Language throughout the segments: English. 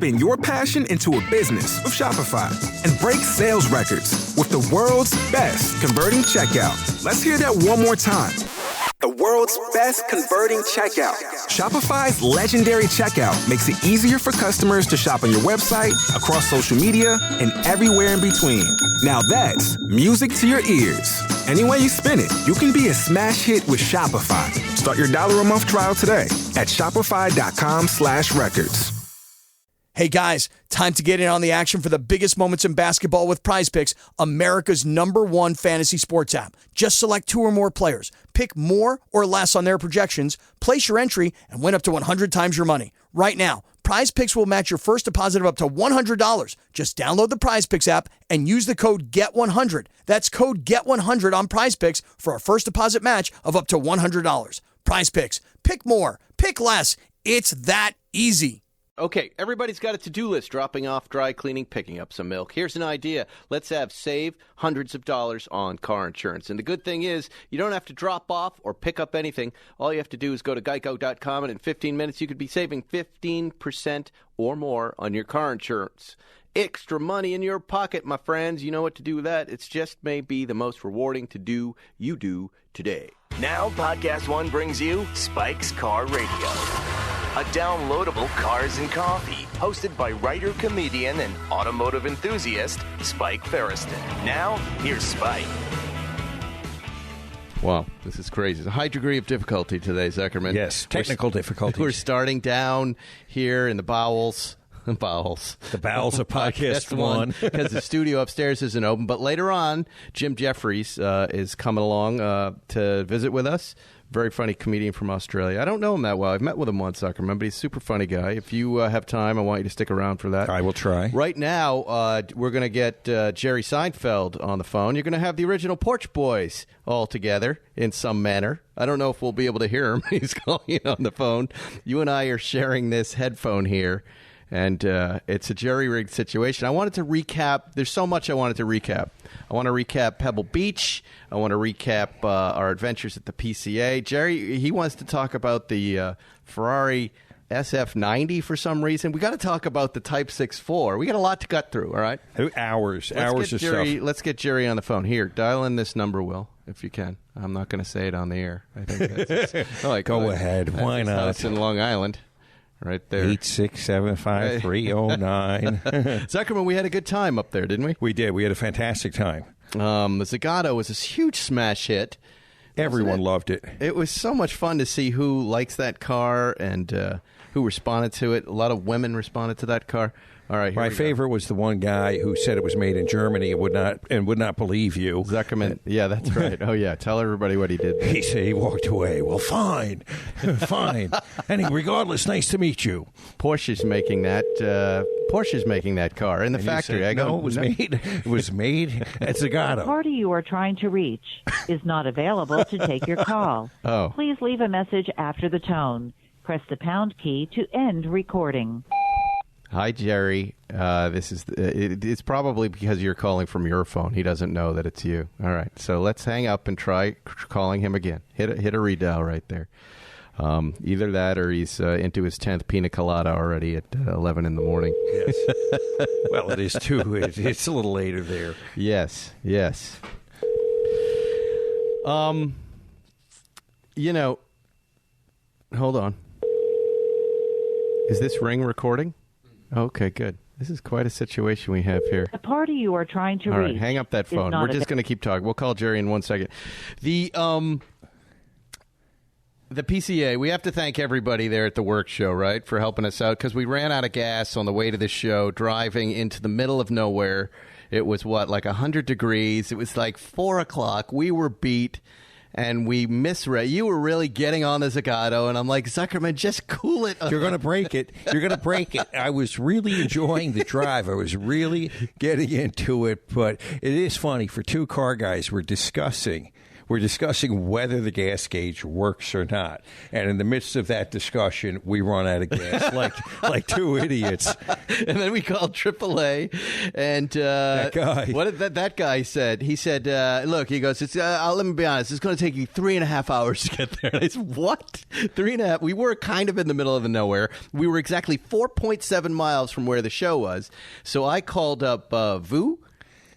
Spin your passion into a business with Shopify and break sales records with the world's best converting checkout. Let's hear that one more time. The world's best converting checkout. Shopify's legendary checkout makes it easier for customers to shop on your website, across social media, and everywhere in between. Now that's music to your ears. Any way you spin it, you can be a smash hit with Shopify. Start your $1 a month trial today at shopify.com/records. Hey guys, time to get in on the action for the biggest moments in basketball with Prize Picks, America's #1 fantasy sports app. Just select 2 or more players, pick more or less on their projections, place your entry, and win up to 100 times your money. Right now, Prize Picks will match your first deposit of up to $100. Just download the Prize Picks app and use the code GET100. That's code GET100 on Prize Picks for a first deposit match of up to $100. Prize Picks. Pick more. Pick less. It's that easy. Okay, everybody's got a to-do list, dropping off, dry cleaning, picking up some milk. Here's an idea. Let's save hundreds of dollars on car insurance. And the good thing is you don't have to drop off or pick up anything. All you have to do is go to geico.com, and in 15 minutes you could be saving 15% or more on your car insurance. Extra money in your pocket, my friends. You know what to do with that. It's just may be the most rewarding to do you do today. Now, Podcast One brings you Spike's Car Radio. A downloadable Cars and Coffee, hosted by writer, comedian, and automotive enthusiast, Spike Ferriston. Now, here's Spike. Wow, this is crazy. It's a high degree of difficulty today, Zuckerman. Yes, technical difficulties. We're starting down here in the bowels. The bowels of Podcast One. Because the studio upstairs isn't open. But later on, Jim Jeffries is coming along to visit with us. Very funny comedian from Australia. I don't know him that well. I've met with him once, Zuckerman, but he's a super funny guy. If you have time, I want you to stick around for that. I will try. Right now, we're going to get Jerry Seinfeld on the phone. You're going to have the original Porch Boys all together in some manner. I don't know if we'll be able to hear him. He's calling in on the phone. You and I are sharing this headphone here. And it's a jerry-rigged situation. I wanted to recap. There's so much I wanted to recap. I want to recap Pebble Beach. I want to recap our adventures at the PCA. Jerry, he wants to talk about the Ferrari SF90 for some reason. We got to talk about the Type 6.4. We got a lot to cut through, all right? Hours of stuff. Let's get Jerry on the phone. Here, dial in this number, Will, if you can. I'm not going to say it on the air. I think that's Go ahead. Why not? It's in Long Island. Right there. 8675309. Zuckerman, we had a good time up there, didn't we? We did. We had a fantastic time. The Zagato was this huge smash hit. Everyone loved it. It was so much fun to see who likes that car and who responded to it. A lot of women responded to that car. All right, my favorite was the one guy who said it was made in Germany and would not believe you. Zuckerman. Yeah, that's right. Oh, yeah. Tell everybody what he did. He said he walked away. Well, fine. Fine. And regardless, nice to meet you. Porsche's making that car in the factory. Said, it was made at Zagato. The party you are trying to reach is not available to take your call. Oh. Please leave a message after the tone. Press the pound key to end recording. Hi, Jerry. It's probably because you're calling from your phone. He doesn't know that it's you. All right. So let's hang up and try calling him again. Hit a redial right there. Either that or he's into his 10th pina colada already at 11 in the morning. Yes. Well, it is too. It's a little later there. Yes. Hold on. Is this ring recording? Okay, good. This is quite a situation we have here. The party you are trying to reach. All right, hang up that phone. We're just going to keep talking. We'll call Jerry in 1 second. The PCA, we have to thank everybody there at the work show, right, for helping us out, because we ran out of gas on the way to the show, driving into the middle of nowhere. It was, like 100 degrees. It was like 4 o'clock. We were beat. And we misread. You were really getting on the Zagato, and I'm like, Zuckerman, just cool it. You're going to break it. I was really enjoying the drive. I was really getting into it, but it is funny. For two car guys, we're discussing we're discussing whether the gas gauge works or not. And in the midst of that discussion, we run out of gas like two idiots. And then we called AAA, and that guy. What did that guy said? He said, "Look," he goes, "It's let me be honest. It's going to take you 3.5 hours to get there." And I said, "What? 3.5?" We were kind of in the middle of the nowhere. We were exactly 4.7 miles from where the show was. So I called up VU.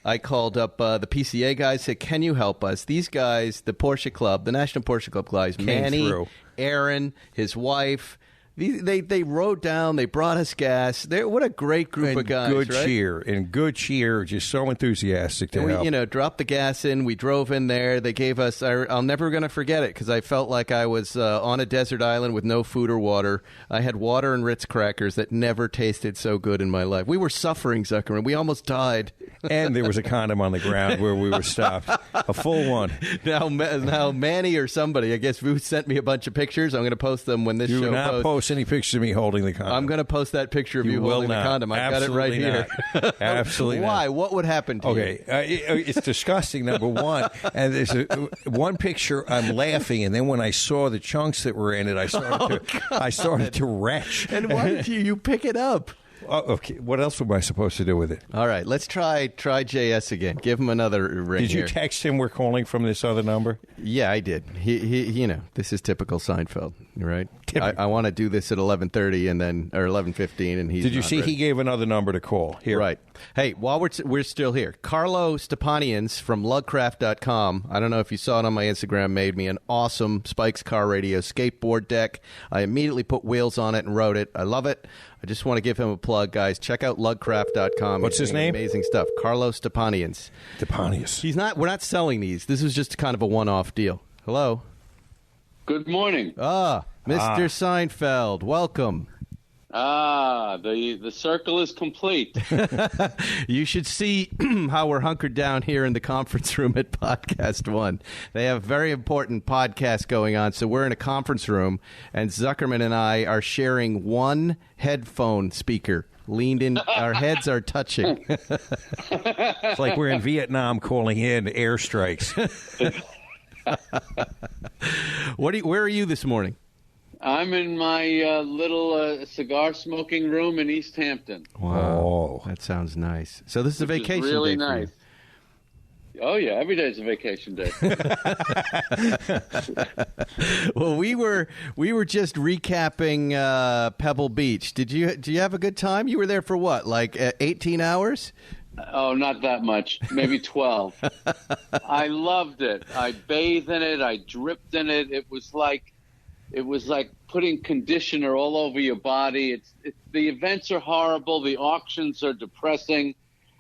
I called up the PCA guys, said, "Can you help us?" These guys, the Porsche Club, the National Porsche Club guys, Manny, Aaron, his wife, they rode down. They brought us gas. What a great group of guys, good right? Good cheer, just so enthusiastic to help. We, dropped the gas in. We drove in there. They gave us, I'm never going to forget it because I felt like I was on a desert island with no food or water. I had water and Ritz crackers that never tasted so good in my life. We were suffering, Zuckerman. We almost died. And there was a condom on the ground where we were stopped. A full one. Now Manny or somebody, I guess, Vu sent me a bunch of pictures. I'm going to post them when this show Do not posts. post any pictures of me holding the condom. I'm going to post that picture of you holding the condom. I got it right here. Absolutely not. Why? What would happen to you? Okay, it's disgusting, number one. And there's one picture, I'm laughing, and then when I saw the chunks that were in it, I started to retch. And why did you pick it up? Okay, what else am I supposed to do with it? All right, let's try JS again. Give him another ring. Did you here. text him we're calling from this other number? Yeah, I did. He this is typical Seinfeld, right? I want to do this at 11:30 and then or 11:15, and he's. Did you see ready. he gave another number to call? Here, right? Hey, while we're still here, Carlo Stepanians from Lugcraft.com. I don't know if you saw it on my Instagram. Made me an awesome Spikes Car Radio skateboard deck. I immediately put wheels on it and rode it. I love it. I just want to give him a plug, guys. Check out Lugcraft.com. What's his name? Amazing stuff. Carlos Stepanians. We're not selling these. This was just kind of a one-off deal. Hello. Good morning. Mr. Seinfeld. Welcome. The circle is complete. You should see how we're hunkered down here in the conference room at Podcast One. They have a very important podcast going on, so we're in a conference room, and Zuckerman and I are sharing one headphone speaker. Leaned in, our heads are touching. It's like we're in Vietnam calling in airstrikes. Where are you this morning? I'm in my little cigar smoking room in East Hampton. Wow, that sounds nice. So this is a vacation really day for nice. You. Oh yeah, every day is a vacation day. Well, we were just recapping Pebble Beach. Did you have a good time? You were there for what, like 18 hours? Oh, not that much. Maybe 12. I loved it. I bathed in it. I dripped in it. It was like putting conditioner all over your body. The events are horrible. The auctions are depressing.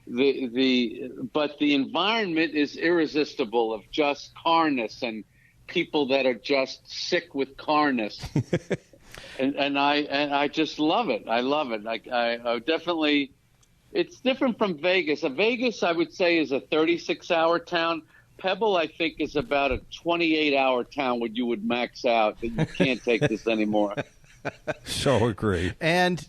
But the environment is irresistible of just carness and people that are just sick with carness. and I just love it. I love it. I definitely. It's different from Vegas. Vegas, I would say, is a 36-hour town. Pebble, I think, is about a 28-hour town where you would max out that you can't take this anymore. So agree. And,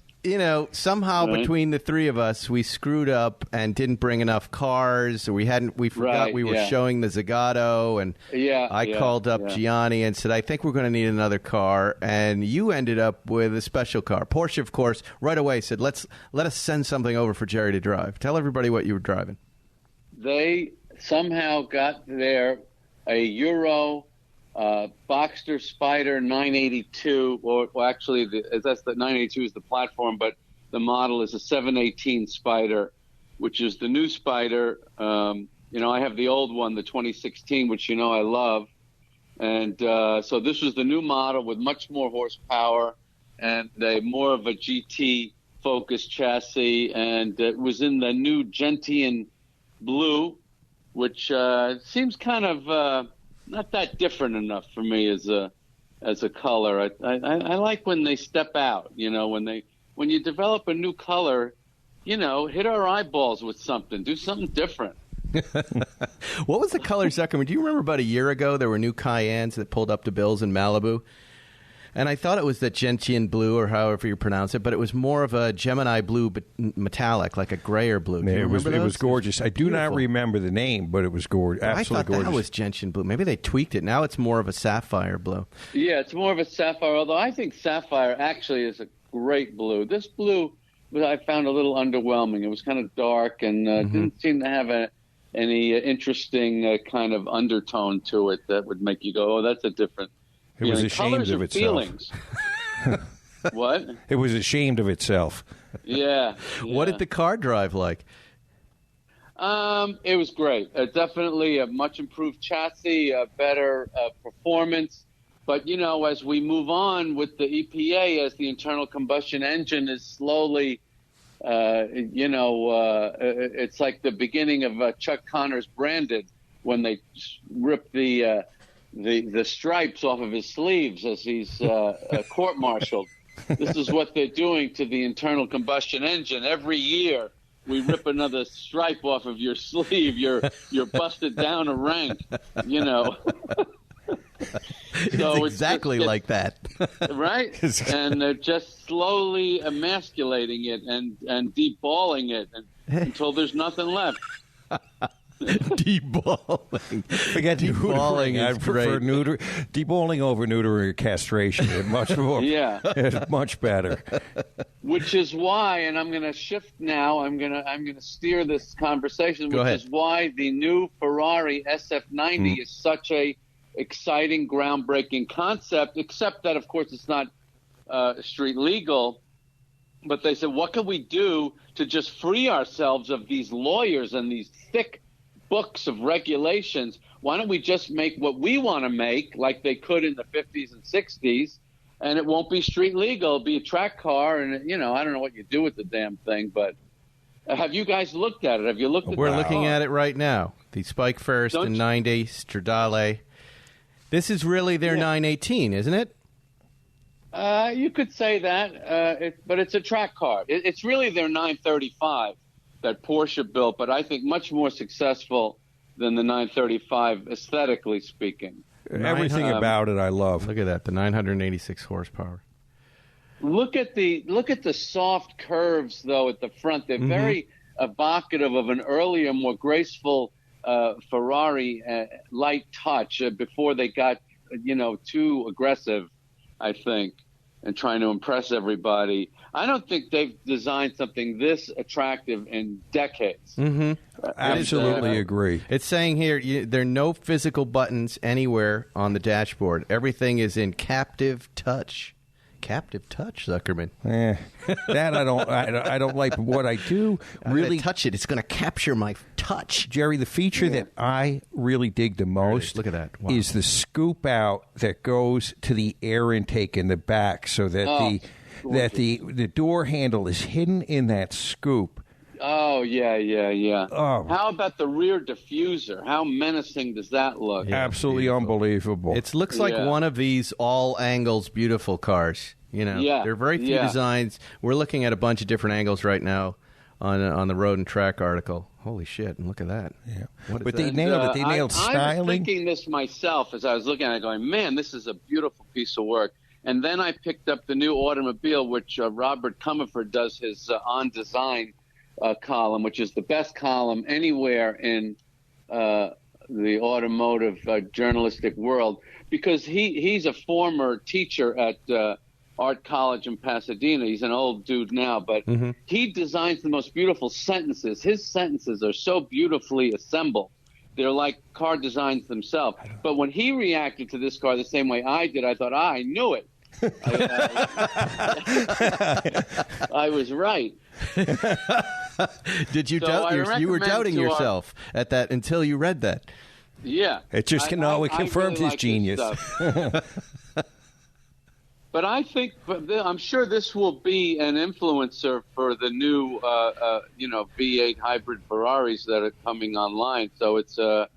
somehow between the three of us, we screwed up and didn't bring enough cars. We forgot we were showing the Zagato. And I called up Gianni and said, I think we're going to need another car. And you ended up with a special car. Porsche, of course, right away said, let us send something over for Jerry to drive. Tell everybody what you were driving. They somehow got there a Euro Boxster Spider 982, or actually, that's the 982 is the platform, but the model is a 718 Spider, which is the new Spider. I have the old one, the 2016, which I love, and so this was the new model with much more horsepower and more of a GT focused chassis, and it was in the new Gentian blue, which seems kind of not that different enough for me as a color. I like when they step out, when you develop a new color, hit our eyeballs with something, do something different. What was the color, Zuckerman? Do you remember about a year ago there were new Cayennes that pulled up to Bill's in Malibu? And I thought it was the gentian blue, or however you pronounce it, but it was more of a Gemini blue, but metallic, like a grayer blue. Do you It was remember those? gorgeous. I do not remember the name, but it was gorgeous. Absolutely I thought gorgeous. that was gentian blue. Maybe they tweaked it. Now it's more of a sapphire blue. Yeah, it's more of a sapphire, although I think sapphire actually is a great blue. This blue I found a little underwhelming. It was kind of dark and didn't seem to have any interesting kind of undertone to it that would make you go, oh, that's a different... It was ashamed colors of are itself. Feelings. What? It was ashamed of itself. Yeah. What did the car drive like? It was great. Definitely a much improved chassis, a better performance. But, as we move on with the EPA, as the internal combustion engine is slowly, it's like the beginning of Chuck Connor's Branded when they rip the stripes off of his sleeves as he's court-martialed. This is what they're doing to the internal combustion engine. Every year we rip another stripe off of your sleeve. You're busted down a rank, So it's exactly like that. Right? And they're just slowly emasculating it and deballing it until there's nothing left. Deballing. Forget Deballing neutering. is I prefer great. deballing over neutering or castration. It's much more. Yeah. It's much better. Which is why, and I'm going to shift now. I'm going to steer this conversation. Go ahead. Is why the new Ferrari SF90 is such a exciting, groundbreaking concept. Except that, of course, it's not street legal. But they said, what can we do to just free ourselves of these lawyers and these thick books of regulations? Why don't we just make what we want to make, like they could in the 50s and 60s, and it won't be street legal. It'll be a track car, and I don't know what you do with the damn thing, but have you guys looked at it? Have you looked at it? We're looking at it right now. The Spike Ferriston 90 Stradale. This is really their 918, isn't it? You could say that, but it's a track car. It's really their 935 that Porsche built, but I think much more successful than the 935 aesthetically speaking. Everything about it I love. Look at that, the 986 horsepower. Look at the soft curves though at the front. They're very evocative of an earlier, more graceful Ferrari light touch before they got too aggressive, I think, and trying to impress everybody. I don't think they've designed something this attractive in decades. Absolutely agree. It's saying here there are no physical buttons anywhere on the dashboard. Everything is in captive touch. Captive touch, Zuckerman. That I don't like. But what I do really touch it. It's going to capture my touch. Jerry, the feature that I really dig the most Look at that. Wow. is the scoop out that goes to the air intake in the back, so that the door handle is hidden in that scoop. Oh, yeah. Oh. How about the rear diffuser? How menacing does that look? Absolutely unbelievable. It looks like one of these all angles beautiful cars. There are very few designs. We're looking at a bunch of different angles right now on the Road and Track article. Holy shit, and look at that. Yeah. What is But that? they nailed it. They nailed styling. I was thinking this myself as I was looking at it, going, man, this is a beautiful piece of work. And then I picked up the new automobile, which Robert Comerford does his On Design column, which is the best column anywhere in the automotive journalistic world, because he's a former teacher at Art College in Pasadena. He's an old dude now, but he designs the most beautiful sentences. His sentences are so beautifully assembled. They're like car designs themselves. But when he reacted to this car the same way I did, I thought, I knew it. I was right. Did you doubt? You were doubting yourself at that until you read that. Yeah, it just it confirms his genius. But I think, I'm sure this will be an influencer for the new, V8 hybrid Ferraris that are coming online. So it's a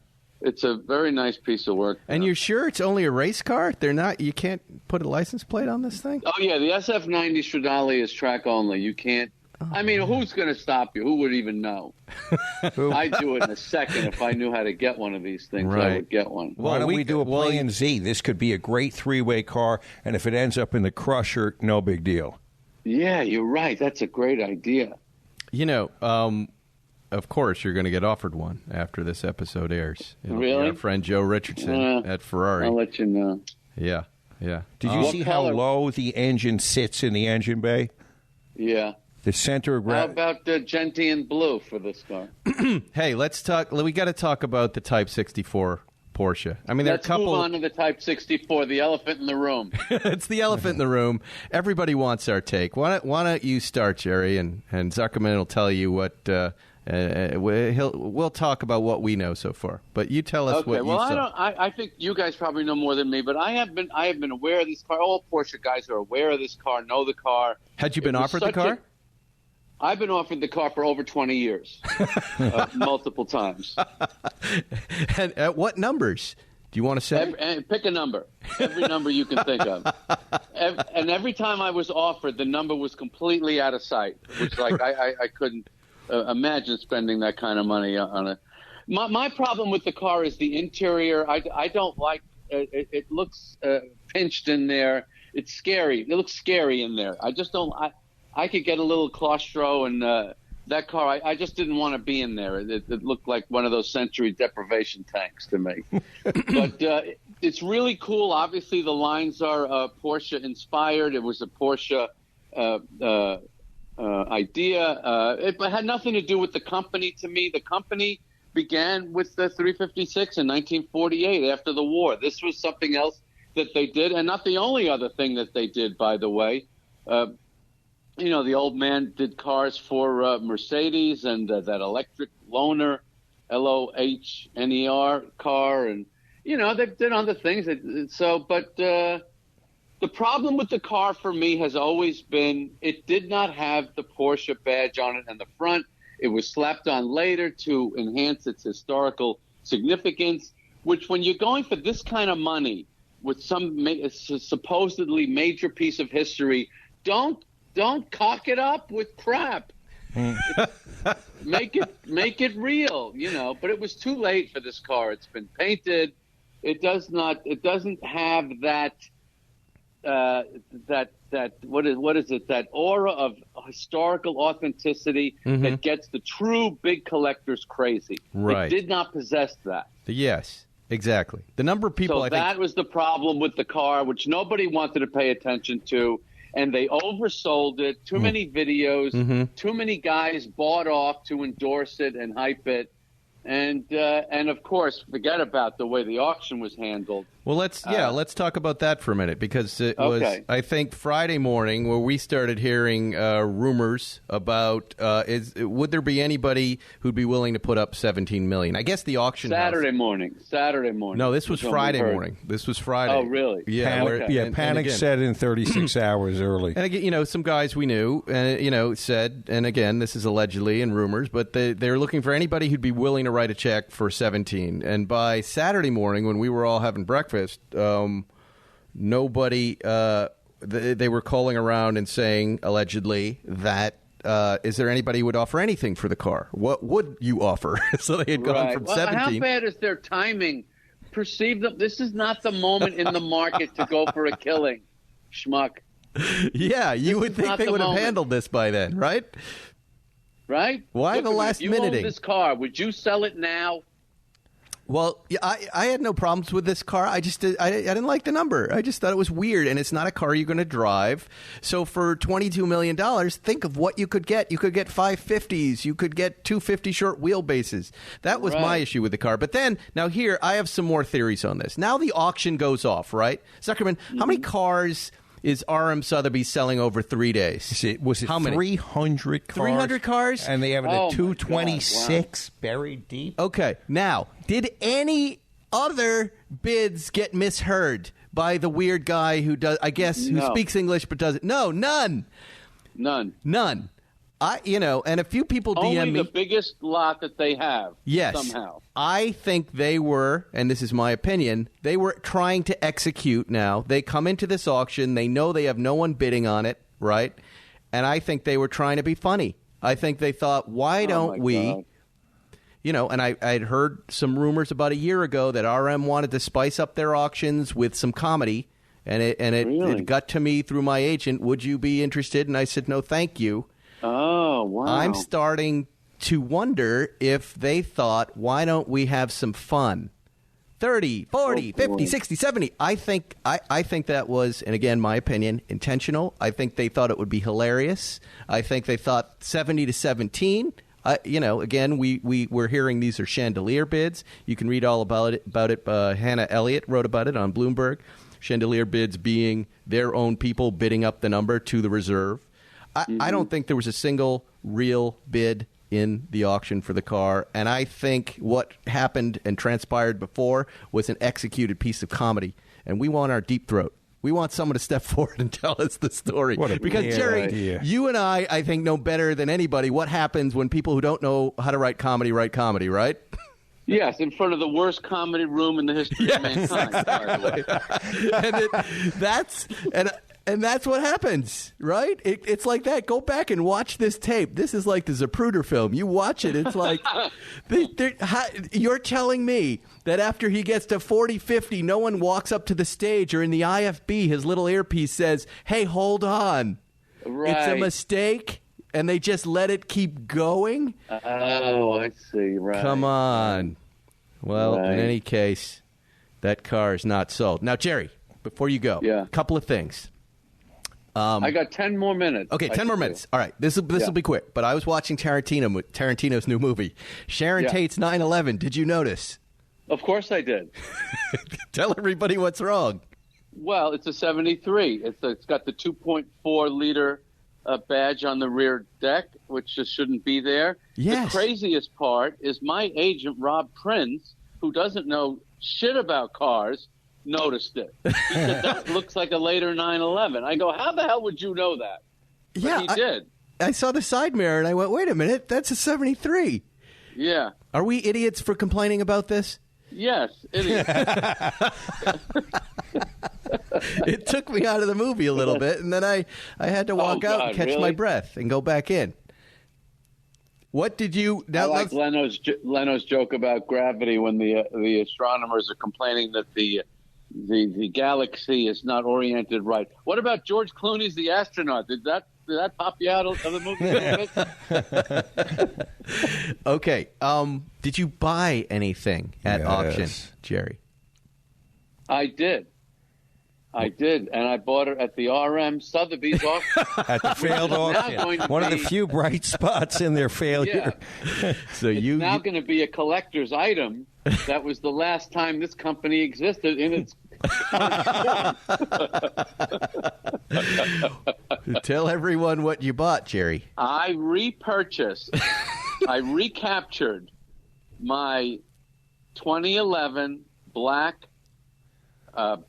very nice piece of work. And you're sure it's only a race car? You can't put a license plate on this thing? Oh yeah, the SF90 Stradale is track only. You can't I mean, who's going to stop you? Who would even know? I'd do it in a second if I knew how to get one of these things. Right. I would get one. Why don't we do a Plan Z? This could be a great three-way car, and if it ends up in the crusher, no big deal. Yeah, you're right. That's a great idea. You know, of course, you're going to get offered one after this episode airs. It'll be Really? our friend Joe Richardson at Ferrari. I'll let you know. Yeah. Did you see how color? low the engine sits in the engine bay? Yeah. The center of How gravity. about the Gentian blue for this car? Hey, let's talk. We got to talk about the Type 64 Porsche. I mean, there are a Let's couple. move on to the Type 64, the elephant in the room. It's the elephant in the room. Everybody wants our take. Why don't you start, Jerry, and Zuckerman will tell you what. We'll talk about what we know so far. But you tell us what you saw. I think you guys probably know more than me, but I have been aware of this car. All Porsche guys are aware of this car, know the car. Had you been offered the car? I've been offered the car for over 20 years, multiple times. And at what numbers? Do you want to say? Pick a number. Every number you can think of. And every time I was offered, the number was completely out of sight, which I couldn't imagine spending that kind of money on it. My problem with the car is the interior. I don't like it looks pinched in there. It's scary. It looks scary in there. I just don't. I could get a little claustro, and that car, I just didn't want to be in there. It looked like one of those sensory deprivation tanks to me. But it's really cool. Obviously, the lines are Porsche inspired. It was a Porsche idea. It had nothing to do with the company to me. The company began with the 356 in 1948 after the war. This was something else that they did, and not the only other thing that they did, by the way. The old man did cars for Mercedes and that electric loaner, Lohner car, and they did other things. But the problem with the car for me has always been it did not have the Porsche badge on it in the front. It was slapped on later to enhance its historical significance. Which, when you're going for this kind of money with some supposedly major piece of history, don't cock it up with crap. Make it real, But it was too late for this car. It's been painted. It doesn't have that what is it? That aura of historical authenticity that gets the true big collectors crazy. Right. It did not possess that. Yes. Exactly. The number of people. So that was the problem with the car, which nobody wanted to pay attention to. And they oversold it. Too many videos. Too many guys bought off to endorse it and hype it. And of course, forget about the way the auction was handled. Well, let's talk about that for a minute, because it was, I think, Friday morning where we started hearing rumors about would there be anybody who'd be willing to put up $17 million? I guess the auction Saturday house. morning. No, this was Friday morning. This was Friday. Oh, really? Yeah. Panic set in 36 hours early. And again, some guys we knew, said, and again, this is allegedly in rumors, but they're looking for anybody who'd be willing to write a check for 17. And by Saturday morning, when we were all having breakfast, nobody. They were calling around and saying allegedly that is there anybody who would offer anything for the car? What would you offer? So they had gone from 17. How bad is their timing? Perceive them. This is not the moment in the market to go for a killing, schmuck. Yeah, you would think they would have handled this by then, right? Right? Why the last minuting? If you own this car, would you sell it now? Well, yeah, I had no problems with this car. I didn't like the number. I just thought it was weird, and it's not a car you're going to drive. So for $22 million, think of what you could get. You could get 550s. You could get 250 short wheelbases. That was my issue with the car. But then, now here, I have some more theories on this. Now the auction goes off, right? Zuckerman, how many cars is RM Sotheby's selling over 3 days? Was it how many? 300 cars? 300 cars? And they have a 226 buried deep? Okay. Now, did any other bids get misheard by the weird guy who does, I guess, who speaks English but doesn't? No, none. None. And a few people DM me. Only the biggest lot that they have. Yes. Somehow. I think they were, and this is my opinion, they were trying to execute now. They come into this auction. They know they have no one bidding on it, right? And I think they were trying to be funny. I think they thought, why don't we... God. You know, and I'd heard some rumors about a year ago that RM wanted to spice up their auctions with some comedy, and it got to me through my agent. Would you be interested? And I said, no, thank you. Oh, wow. I'm starting to wonder if they thought, why don't we have some fun? 30, 40, 50, 60, 70. I think that was, and again, my opinion, intentional. I think they thought it would be hilarious. I think they thought 70 to 17. Again, we're hearing these are chandelier bids. You can read all about it. Hannah Elliott wrote about it on Bloomberg. Chandelier bids being their own people bidding up the number to the reserve. I don't think there was a single real bid in the auction for the car. And I think what happened and transpired before was an executed piece of comedy. And we want our deep throat. We want someone to step forward and tell us the story. Because, Jerry, you and I think, know better than anybody what happens when people who don't know how to write comedy, right? Yes, in front of the worst comedy room in the history of mankind. Exactly. And that's what happens, right? It's like that. Go back and watch this tape. This is like the Zapruder film. You watch it, it's like, you're telling me that after he gets to 40, 50, no one walks up to the stage or in the IFB, his little earpiece says, hey, hold on. Right. It's a mistake, and they just let it keep going? Oh, I see, right. Come on. Well, in any case, that car is not sold. Now, Jerry, before you go, a couple of things. I got 10 more minutes. Okay, 10 more minutes. All right, this will be quick. But I was watching Tarantino's new movie, Sharon Tate's 9/11. Did you notice? Of course I did. Tell everybody what's wrong. Well, it's a 73. It's got the 2.4-liter badge on the rear deck, which just shouldn't be there. Yes. The craziest part is my agent, Rob Prince, who doesn't know shit about cars, noticed it. He said, that looks like a later 911. I go, how the hell would you know that? But he did. I saw the side mirror, and I went, wait a minute, that's a 73. Yeah. Are we idiots for complaining about this? Yes, idiot. It took me out of the movie a little bit, and then I had to walk out and catch my breath and go back in. What did you... I like Leno's joke about gravity when the astronomers are complaining that the galaxy is not oriented right. What about George Clooney's The Astronaut? Did that pop you out of the movie a little bit? Okay. Did you buy anything at auction, Jerry? I did, and I bought it at the RM Sotheby's auction. At the failed auction. One of the few bright spots in their failure. Yeah. So it's now going to be a collector's item. That was the last time this company existed in its Tell everyone what you bought, Jerry. I recaptured my 2011 black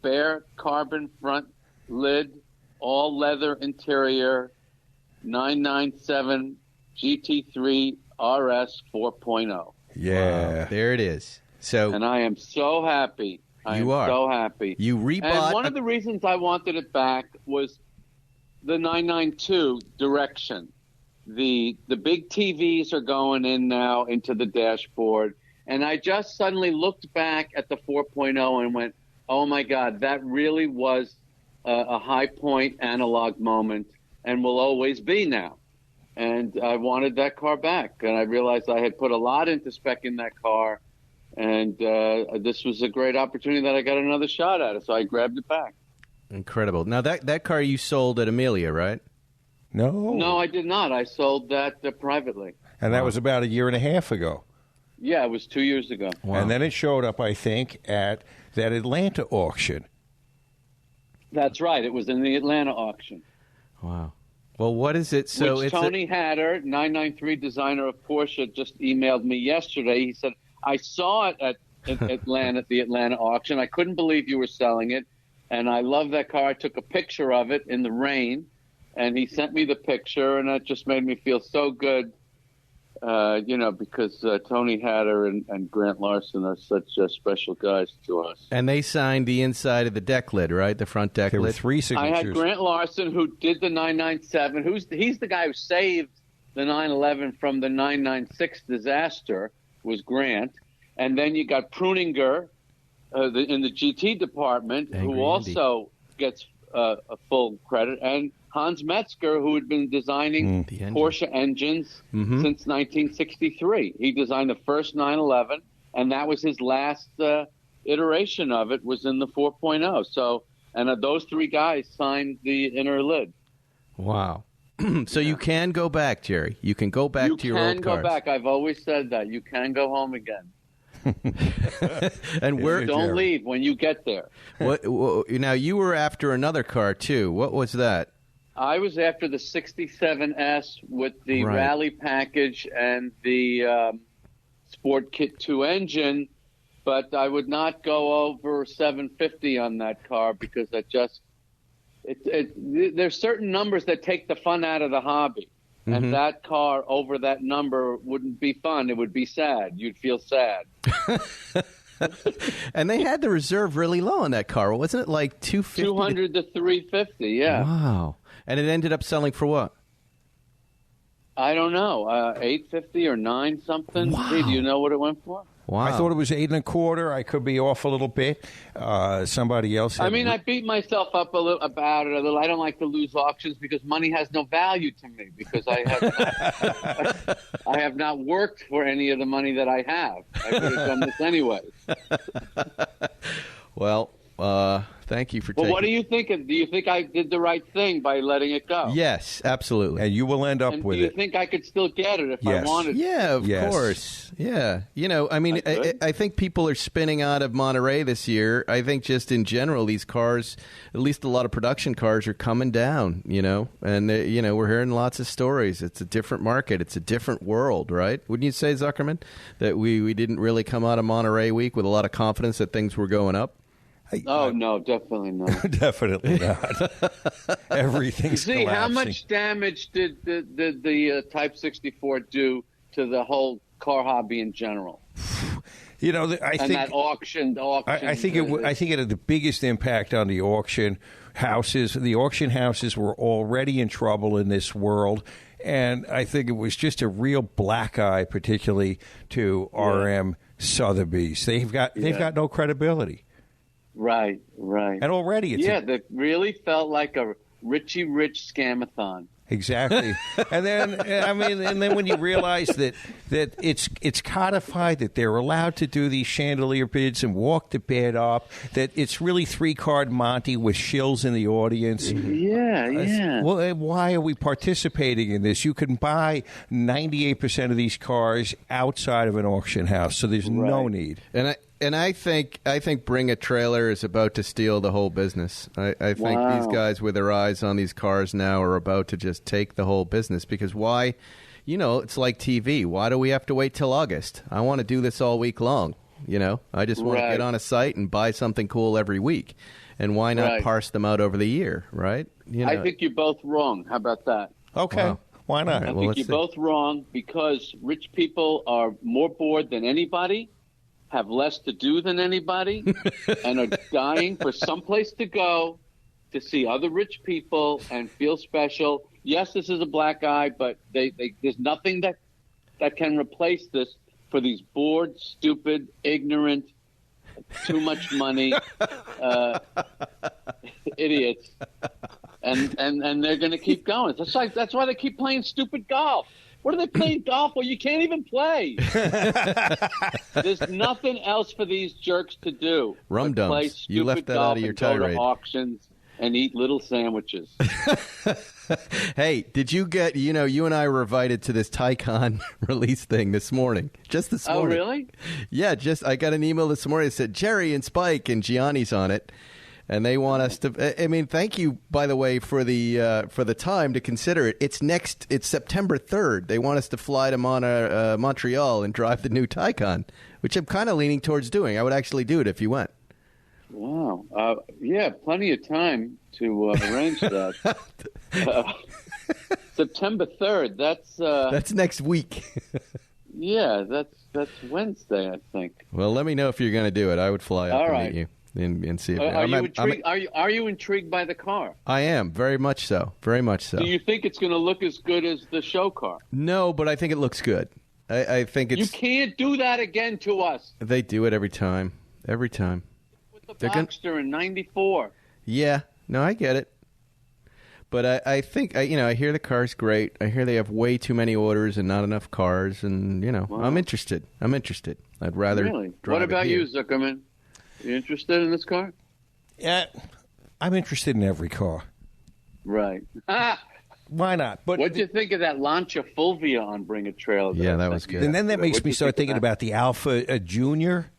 bare carbon front lid, all leather interior, 997 GT3 RS 4.0. Yeah. Wow, there it is. And I am so happy. So happy. You rebought. And one of the reasons I wanted it back was the 992 direction. The big TVs are going in now into the dashboard. And I just suddenly looked back at the 4.0 and went, oh, my God, that really was a high point analog moment and will always be now. And I wanted that car back. And I realized I had put a lot into spec-ing that car. And this was a great opportunity that I got another shot at it. So I grabbed it back. Incredible. Now, that car you sold at Amelia, right? No, I did not. I sold that privately. And that was about a year and a half ago. Yeah, it was 2 years ago. Wow. And then it showed up, I think, at that Atlanta auction. That's right. It was in the Atlanta auction. Wow. Well, what is it? So Which Tony Hatter, 993 designer of Porsche, just emailed me yesterday. He said, I saw it at Atlanta, the Atlanta auction. I couldn't believe you were selling it. And I love that car. I took a picture of it in the rain. And he sent me the picture, and that just made me feel so good because Tony Hatter and Grant Larson are such special guys to us. And they signed the inside of the deck lid, right? The front deck There were lid. 3 signatures. I had Grant Larson, who did the 997. He's the guy who saved the 911 from the 996 disaster, was Grant. And then you got Pruninger in the GT department, Angry who also gets a full credit, and Hans Metzger, who had been designing Porsche engines since 1963. He designed the first 911, and that was his last iteration of it, was in the 4.0. So, and those 3 guys signed the inner lid. Wow. So you can go back, Jerry. You can go back to your old cars. You can go back. I've always said that. You can go home again. And don't leave when you get there. Now, you were after another car, too. What was that? I was after the 67S with the rally package and the Sport Kit 2 engine, but I would not go over 750 on that car because there's certain numbers that take the fun out of the hobby. And that car over that number wouldn't be fun. It would be sad. You'd feel sad. And they had the reserve really low on that car. Wasn't it like 250? 200 to 350, yeah. Wow. And it ended up selling for what? I don't know, 850 or 9 something. Wow. Hey, do you know what it went for? Wow. I thought it was 8 1/4. I could be off a little bit. Somebody else. I beat myself up about it a little. I don't like to lose auctions because money has no value to me because I have not worked for any of the money that I have. I could have done this anyway. Well, thank you for Well, taking... what do you think? Do you think I did the right thing by letting it go? Yes, absolutely. And you will end up And with do you it. think I could still get it if I wanted to? Yeah, of Yes. course. Yeah. I think people are spinning out of Monterey this year. I think just in general, these cars, at least a lot of production cars, are coming down, And, we're hearing lots of stories. It's a different market. It's a different world, right? Wouldn't you say, Zuckerman, that we didn't really come out of Monterey week with a lot of confidence that things were going up? No, definitely not. Definitely not. Everything's See, collapsing. how much damage did the Type 64 do to the whole car hobby in general? I think that auction. I think it had the biggest impact on the auction houses. The auction houses were already in trouble in this world, and I think it was just a real black eye, particularly to RM Sotheby's. They've got no credibility. Right. And already that really felt like a Richie Rich scamathon. Exactly. And then when you realize that it's codified, that they're allowed to do these chandelier bids and walk the bid up, that it's really 3-card Monte with shills in the audience. Yeah. Well, why are we participating in this? You can buy 98% of these cars outside of an auction house, so there's no need. And I think Bring a Trailer is about to steal the whole business. I think these guys with their eyes on these cars now are about to just take the whole business because why? It's like TV. Why do we have to wait till August? I want to do this all week long. I just want to get on a site and buy something cool every week. And why not parse them out over the year, right? I think you're both wrong. How about that? Okay. Wow. Why not? I think you're both wrong because rich people are more bored than anybody, have less to do than anybody, and are dying for someplace to go to see other rich people and feel special. Yes, this is a black eye, but there's nothing that can replace this for these bored, stupid, ignorant, too much money idiots. And they're going to keep going. That's why they keep playing stupid golf. What are they playing golf for? You can't even play. There's nothing else for these jerks to do. Rum dumps. You left that out of your tirade. Go to auctions and eat little sandwiches. Hey, did you get, you and I were invited to this Taycan release thing this morning. Just this morning. Oh, really? Yeah, I got an email this morning that said, Jerry and Spike and Gianni's on it. And they want us to. Thank you, by the way, for the time to consider it. It's September 3rd. They want us to fly to Montreal and drive the new Taycan, which I'm kind of leaning towards doing. I would actually do it if you went. Wow. Yeah, plenty of time to arrange that. September 3rd. That's next week. Yeah, that's Wednesday, I think. Well, let me know if you're going to do it. I would fly up All and right. meet you and see if Are you intrigued? Are you intrigued by the car? I am, very much so. Very much so. Do you think it's going to look as good as the show car? No, but I think it looks good. I think it's... You can't do that again to us. They do it every time. Every time. With the Boxster in 94. Yeah. No, I get it. But I think, I hear the car's great. I hear they have way too many orders and not enough cars. And, wow. I'm interested. I'd rather Really? drive What about it here. you, Zuckerman? You interested in this car? Yeah, I'm interested in every car. Right. Why not? But what do you think of that Lancia Fulvia on Bring a Trailer? Yeah, that was good. And then that makes me start thinking about the Alpha Junior.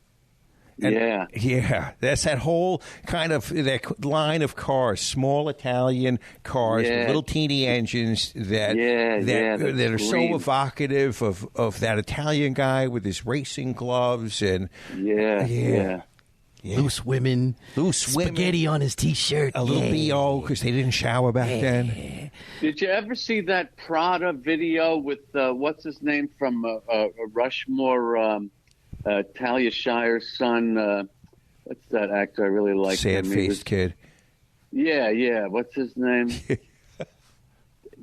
And, yeah, that's that whole kind of that line of cars, small Italian cars, with little teeny engines that are so evocative of that Italian guy with his racing gloves and Loose women, spaghetti on his T-shirt, a little BO because they didn't shower back then. Did you ever see that Prada video with what's his name from Rushmore? Talia Shire's son, what's that actor? I really like Sad-faced kid. Yeah. What's his name?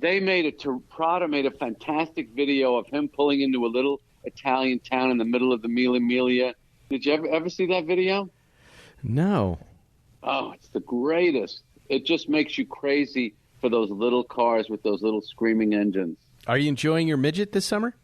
Prada made a fantastic video of him pulling into a little Italian town in the middle of the Mille Miglia. Did you ever see that video? No. Oh, it's the greatest. It just makes you crazy for those little cars with those little screaming engines. Are you enjoying your midget this summer?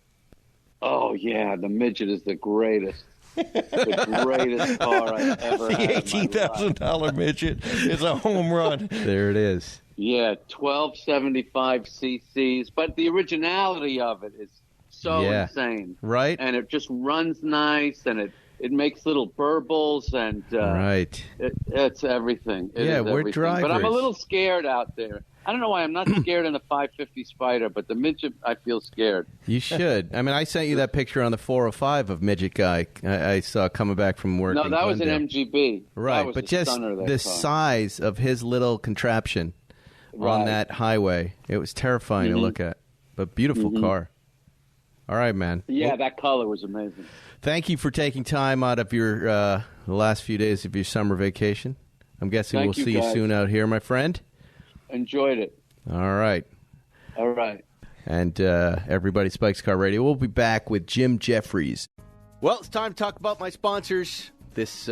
Oh, yeah, the midget is the greatest. The greatest car I've ever had. The $18,000 midget is a home run. There it is. Yeah, 1275 cc's. But the originality of it is so insane. Right. And it just runs nice, and it makes little burbles, and right. It's everything. We're everything. drivers. But I'm a little scared out there. I don't know why I'm not scared in the 550 Spider, but the midget, I feel scared. You should. I mean, I sent you that picture on the 405 of midget guy I saw coming back from work. No, that was an MGB. Right, but just the size of his little contraption on that highway, it was terrifying to look at. But beautiful car. All right, man. Yeah, that color was amazing. Thank you for taking time out of your the last few days of your summer vacation. I'm guessing we'll see you soon out here, my friend. Enjoyed it. All right. And everybody, Spike's Car Radio. We'll be back with Jim Jeffries. Well, it's time to talk about my sponsors. This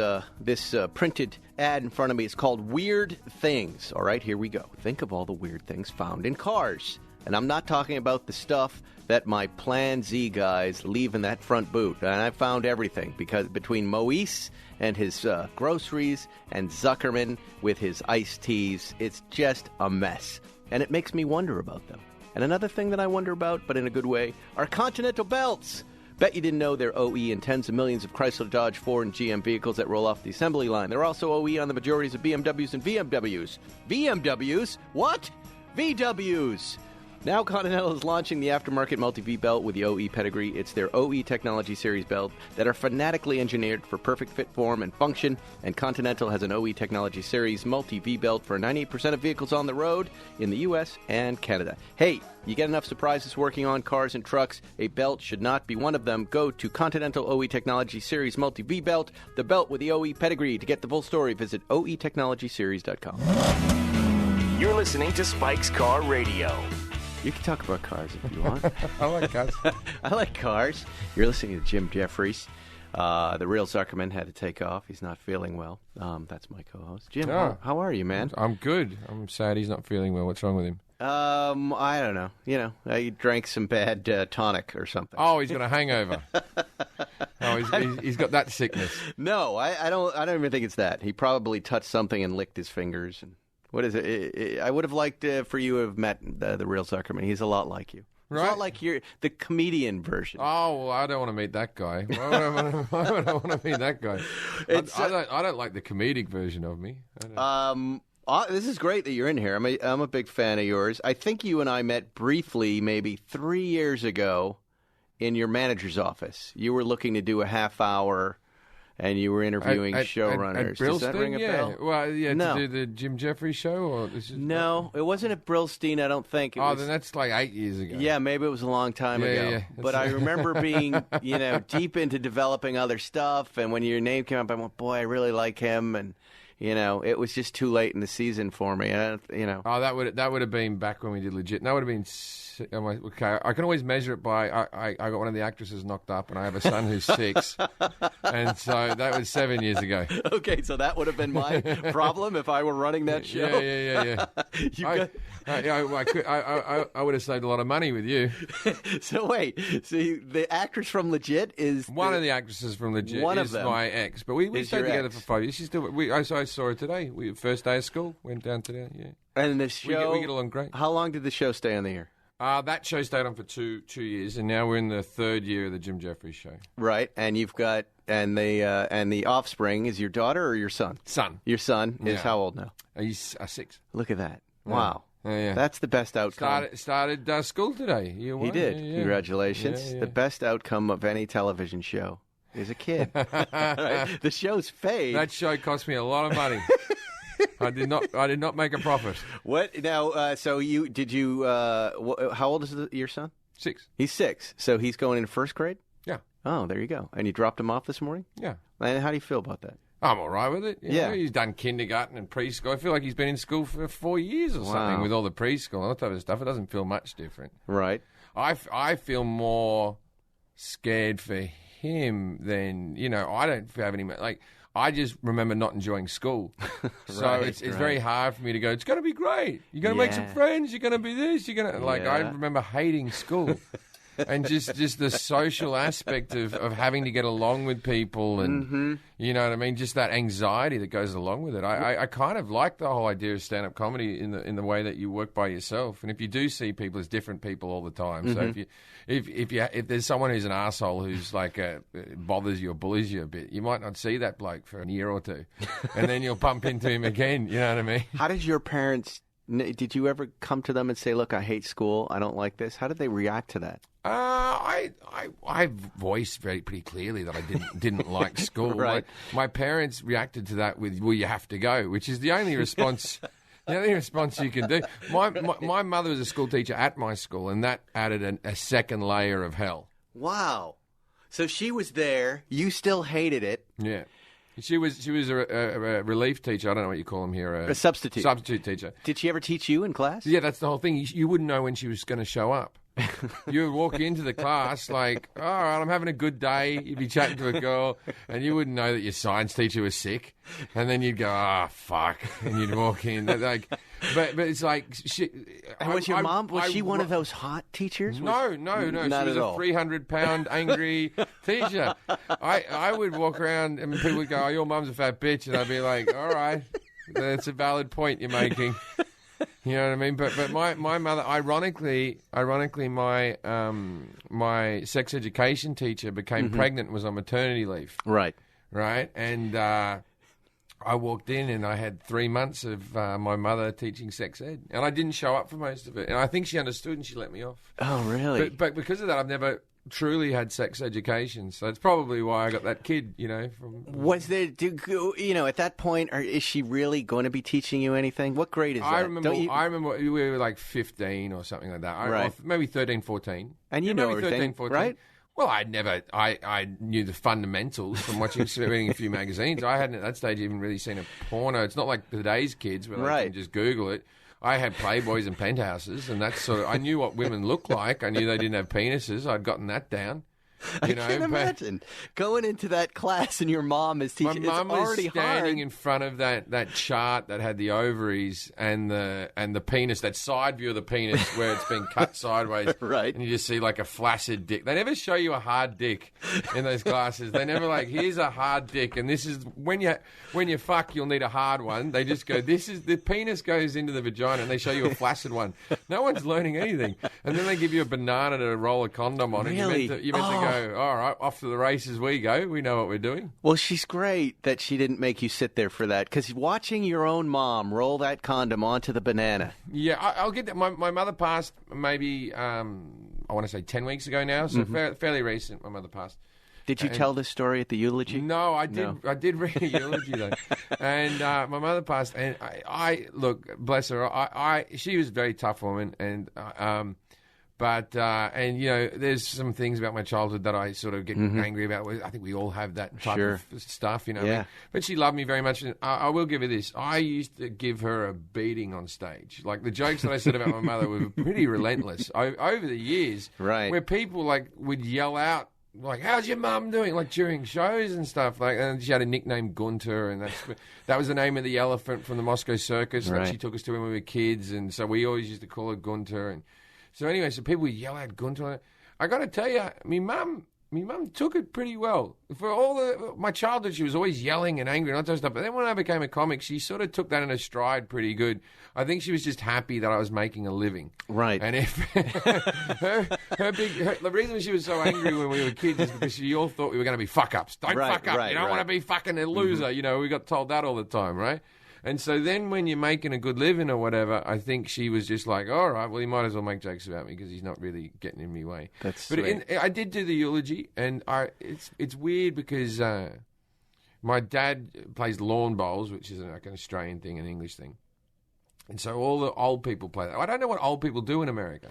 printed ad in front of me is called Weird Things. All right, here we go. Think of all the weird things found in cars. And I'm not talking about the stuff that my Plan Z guys leave in that front boot. And I found everything, because between Moise and his groceries and Zuckerman with his iced teas, it's just a mess. And it makes me wonder about them. And another thing that I wonder about, but in a good way, are Continental belts. Bet you didn't know they're OE in tens of millions of Chrysler, Dodge, Ford, and GM vehicles that roll off the assembly line. They're also OE on the majorities of BMWs and VMWs. VMWs? What? VWs. Now Continental is launching the aftermarket multi-V belt with the OE pedigree. It's their OE Technology Series belt that are fanatically engineered for perfect fit, form, and function. And Continental has an OE Technology Series multi-V belt for 98% of vehicles on the road in the U.S. and Canada. Hey, you get enough surprises working on cars and trucks. A belt should not be one of them. Go to Continental OE Technology Series multi-V belt, the belt with the OE pedigree. To get the full story, visit oetechnologyseries.com. You're listening to Spike's Car Radio. You can talk about cars if you want. I like cars. I like cars. You're listening to Jim Jeffries. The real Zuckerman had to take off. He's not feeling well. That's my co-host. Jim, how are you, man? I'm good. I'm sad he's not feeling well. What's wrong with him? I don't know. He drank some bad tonic or something. Oh, he's got a hangover. He's got that sickness. No, I don't even think it's that. He probably touched something and licked his fingers. And what is it? I would have liked for you to have met the real Zuckerman. He's a lot like you. Right? It's not like you're the comedian version. Oh, well, I don't want to meet that guy. Why would I want to meet that guy? I don't like the comedic version of me. This is great that you're in here. I'm a big fan of yours. I think you and I met briefly maybe 3 years ago in your manager's office. You were looking to do a half hour, and you were interviewing showrunners. Does that ring a bell? Well, yeah, No. to do the Jim Jeffries show? Or this is No, it wasn't at Brillstein, I don't think. It was, then that's like 8 years ago. yeah, maybe it was a long time ago. Yeah. But I remember being, deep into developing other stuff, and when your name came up, I went, boy, I really like him, and it was just too late in the season for me. Oh, that would have been back when we did Legit. That would have been. Okay, I can always measure it by I got one of the actresses knocked up, and I have a son who's 6, and so that was 7 years ago. Okay, so that would have been my problem if I were running that show. Yeah. I would have saved a lot of money with you. So wait, the actress from Legit is one of the actresses from Legit. One is of them my ex, but we stayed together for 5 years. She's still. I saw her today. First day of school, went down today. Yeah, and the show we get along great. How long did the show stay on the air? That show stayed on for two years, and now we're in the 3rd year of the Jim Jeffries show. Right, and you've got the offspring is your daughter or your son? Son. Your son is how old now? He's 6. Look at that! Wow, yeah. That's the best outcome. Started school today. He did. Yeah. Congratulations! Yeah. The best outcome of any television show is a kid. Right? The show's fade. That show cost me a lot of money. I did not make a profit. What now? So how old is your son? 6. He's 6. So he's going into 1st grade. Yeah. Oh, there you go. And you dropped him off this morning. Yeah. And how do you feel about that? I'm all right with it. Yeah. He's done kindergarten and preschool. I feel like he's been in school for 4 years or something with all the preschool and all that type of stuff. It doesn't feel much different. Right. I feel more scared for him than I don't have any I just remember not enjoying school. So it's very hard for me to go, it's going to be great. You're going to make some friends. You're going to be this. You're going to... I remember hating school. And just the social aspect of having to get along with people and, you know what I mean, just that anxiety that goes along with it. I kind of like the whole idea of stand-up comedy in the way that you work by yourself. And if you do see people as different people all the time, so if there's someone who's an asshole who's bothers you or bullies you a bit, you might not see that bloke for a year or two. And then you'll bump into him again, you know what I mean? How did your parents... Did you ever come to them and say, look, I hate school, I don't like this? How did they react to that? I voiced pretty clearly that I didn't like school. Right. My parents reacted to that with, well, you have to go, which is the only response you can do. My mother was a school teacher at my school, and that added a second layer of hell. Wow. So she was there, you still hated it. Yeah. She was a relief teacher. I don't know what you call them here. A substitute. Substitute teacher. Did she ever teach you in class? Yeah, that's the whole thing. You wouldn't know when she was going to show up. You would walk into the class like, all right, I'm having a good day. You'd be chatting to a girl, and you wouldn't know that your science teacher was sick. And then you'd go, fuck. And you'd walk in. But it's like... Was your mom, was she one of those hot teachers? No. Not She was at a all. 300-pound angry teacher. I would walk around, and people would go, your mum's a fat bitch. And I'd be like, all right, that's a valid point you're making. You know what I mean? But my mother, ironically, my sex education teacher became pregnant and was on maternity leave. Right. And I walked in and I had 3 months of my mother teaching sex ed, and I didn't show up for most of it. And I think she understood and she let me off. Oh, really? But because of that, I've never truly had sex education, so it's probably why I got that kid. Was there? At that point, is she really going to be teaching you anything? What grade is that? I remember we were like 15 or something like that. Right. Maybe 13, 14. And you know maybe everything, 13, 14. right? Well, I knew the fundamentals from reading a few magazines. I hadn't at that stage even really seen a porno. It's not like today's kids where they can just Google it. I had Playboys and penthouses, and that's I knew what women looked like. I knew they didn't have penises. I'd gotten that down. I can imagine going into that class and your mom is teaching. My mum was standing hard. in front of that chart that had the ovaries and the penis, that side view of the penis where it's been cut sideways. Right. And you just see like a flaccid dick. They never show you a hard dick in those classes. They never here's a hard dick, and this is when you fuck, you'll need a hard one. They just go, this is the penis goes into the vagina, and they show you a flaccid one. No one's learning anything. And then they give you a banana to roll a condom on, really? and you're meant to go, all right, off to the races we go. We know what we're doing. Well, she's great that she didn't make you sit there for that, because watching your own mom roll that condom onto the banana. Yeah, I'll get that. My mother passed maybe, I want to say 10 weeks ago now, so fairly recent, my mother passed. Did you tell this story at the eulogy? No, I did. No. I did read a eulogy though, and my mother passed. And I look, bless her. She was a very tough woman, and but there's some things about my childhood that I sort of get angry about. I think we all have that type of stuff, you know. Yeah. I mean? But she loved me very much, and I will give her this. I used to give her a beating on stage. Like the jokes that I said about my mother were pretty relentless over the years. Right. Where people would yell out, like, how's your mum doing? Like during shows and stuff. And she had a nickname, Gunter, and that was the name of the elephant from the Moscow Circus that she took us to when we were kids. And so we always used to call her Gunter. And so anyway, so people would yell out Gunter. I got to tell you, my mum took it pretty well. For all my childhood, she was always yelling and angry and all that stuff. But then when I became a comic, she sort of took that in her stride pretty good. I think she was just happy that I was making a living. Right. And if the reason she was so angry when we were kids is because she all thought we were going to be fuck-ups. Don't fuck up. You don't want to be fucking a loser. You know, we got told that all the time, right? And so then when you're making a good living or whatever, I think she was just like, all right, well, he might as well make jokes about me because he's not really getting in my way. That's but sweet. I did do the eulogy, and it's weird because my dad plays lawn bowls, which is like an Australian thing, an English thing. And so all the old people play that. I don't know what old people do in America.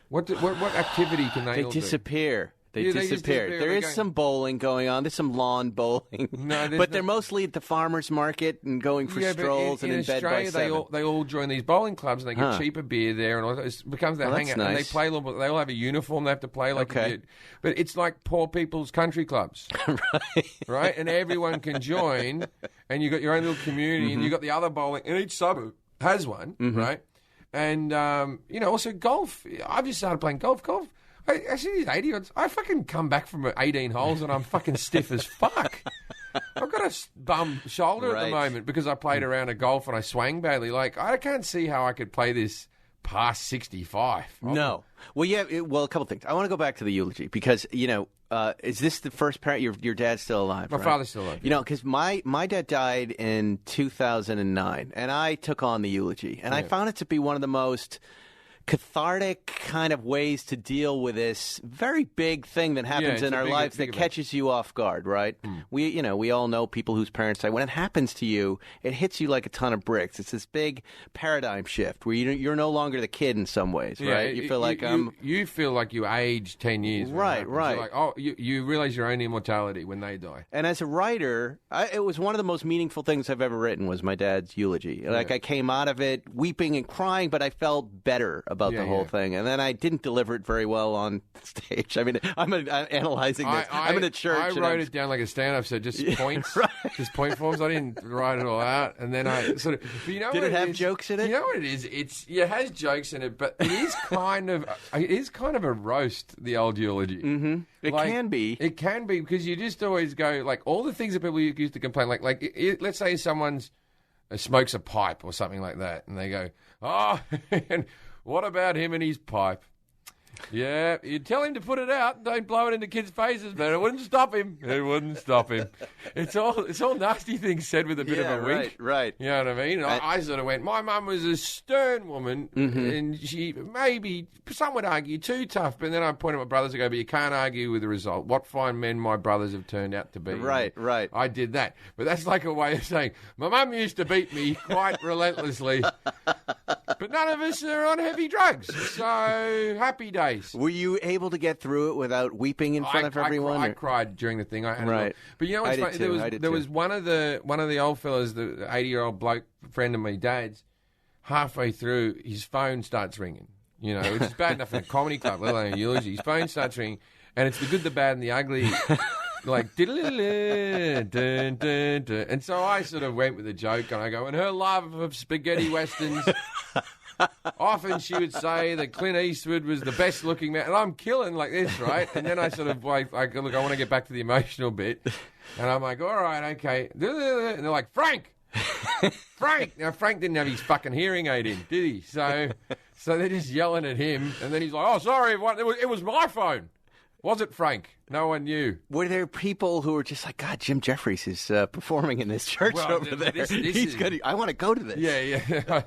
What activity can they all disappear. do? They disappeared. There is some bowling going on. There's some lawn bowling. But they're mostly at the farmer's market and going for strolls and in bed by 7. They all join these bowling clubs and they get cheaper beer there, and all that. It becomes their hangout. Nice. And they play. They all have a uniform. They have to play like but it's like poor people's country clubs, right? And everyone can join, and you got your own little community, and you got the other bowling, and each suburb has one, right? And also golf. I've just started playing golf. I see these 80-odds. I fucking come back from 18 holes and I'm fucking stiff as fuck. I've got a bum shoulder at the moment because I played around a golf and I swang badly. Like, I can't see how I could play this past 65. No. Well, yeah. A couple things. I want to go back to the eulogy because, is this the first parent? Your dad's still alive, My father's still alive. Because my dad died in 2009, and I took on the eulogy, and I found it to be one of the most cathartic kind of ways to deal with this very big thing that happens in our lives that catches you off guard, right? We all know people whose parents die. When it happens to you, it hits you like a ton of bricks. It's this big paradigm shift where you're no longer the kid in some ways, right? You feel like you feel like you aged 10 years. Right. You're like, you realize your own immortality when they die. And as a writer, it was one of the most meaningful things I've ever written was my dad's eulogy. Like I came out of it weeping and crying, but I felt better about the whole thing. And then I didn't deliver it very well on stage. I mean, I'm analyzing this. I'm in a church. I wrote it down like a stand-up, so just points, just point forms. I didn't write it all out. And then I sort of... But did it have jokes in it? You know what it is? It has jokes in it, but it is kind of a roast, the old eulogy. Mm-hmm. It can be. It can be, because you just always go, like, all the things that people used to complain, like let's say someone's smokes a pipe or something like that, and they go, and what about him and his pipe? Yeah, you tell him to put it out, don't blow it into kids' faces, but it wouldn't stop him. It wouldn't stop him. It's all nasty things said with a bit of a wink. Right. You know what I mean? I sort of went, my mum was a stern woman, and she maybe, some would argue, too tough, but then I pointed at my brothers and go, but you can't argue with the result. What fine men my brothers have turned out to be. Right. I did that. But that's like a way of saying, my mum used to beat me quite relentlessly, but none of us are on heavy drugs, so happy days. Were you able to get through it without weeping in front of everyone? I cried during the thing. But you know what's funny? There was one of the old fellas, the 80-year-old bloke, friend of my dad's, halfway through, his phone starts ringing. You know, which is bad enough in a comedy club, let alone a eulogy. His phone starts ringing, and it's the good, the bad, and the ugly. Like, dun, dun, dun. And so I sort of went with a joke, and I go, and her love of spaghetti westerns... Often she would say that Clint Eastwood was the best looking man, and I'm killing like this, right? And then I sort of like, look, I want to get back to the emotional bit, and I'm like, all right, okay. And they're like, Frank. Now Frank didn't have his fucking hearing aid in, did he? So they're just yelling at him, and then he's like, oh, sorry, it was my phone. Was it, Frank? No one knew. Were there people who were just like, God, Jim Jeffries is performing in this church over there. I want to go to this. Yeah.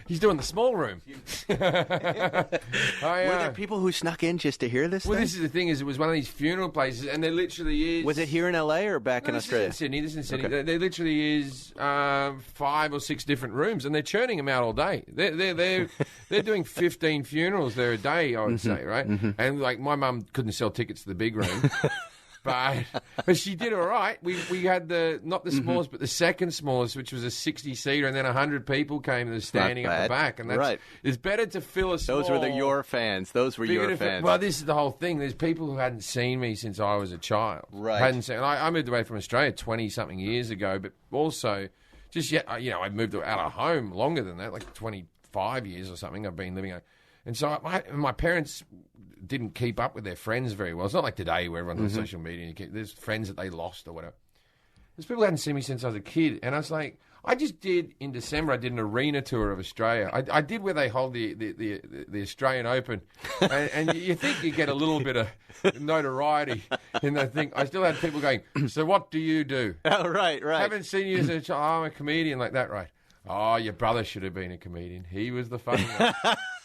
He's doing the small room. Were there people who snuck in just to hear this? Well, thing? this is the thing: is it was one of these funeral places, and there literally is. Was it here in L.A. or back in Australia? This is in Sydney. This is in Sydney. Okay. There literally is 5 or 6 different rooms, and they're churning them out all day. They're doing 15 funerals there a day, I would say, right? And like my mum couldn't sell tickets to the big room. But she did all right. We had not the smallest, but the second smallest, which was a 60-seater, and then 100 people came and standing up the back. And that's right. It's better to fill a small. Those were your fans. Those were your fans. Well, this is the whole thing. There's people who hadn't seen me since I was a child. Right. Hadn't seen. I moved away from Australia 20-something years ago, but also just yet, I moved out of home longer than that, like 25 years or something. I've been living. And so my parents didn't keep up with their friends very well. It's not like today where everyone's on social media. There's friends that they lost or whatever. There's people who hadn't seen me since I was a kid. And I was like, in December, I did an arena tour of Australia. I did where they hold the Australian Open. And you think you get a little bit of notoriety in that thing. I still had people going, so what do you do? Oh, right. Haven't seen you as a child. Oh, I'm a comedian like that, right? Oh, your brother should have been a comedian. He was the funny one.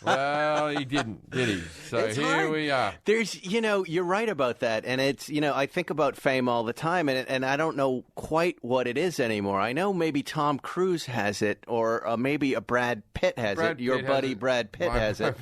Well, he didn't, did he? So it's here hard. we are. There's, you're right about that. And it's, I think about fame all the time, and I don't know quite what it is anymore. I know maybe Tom Cruise has it, or maybe a Brad Pitt has it. Your buddy Brad Pitt has it.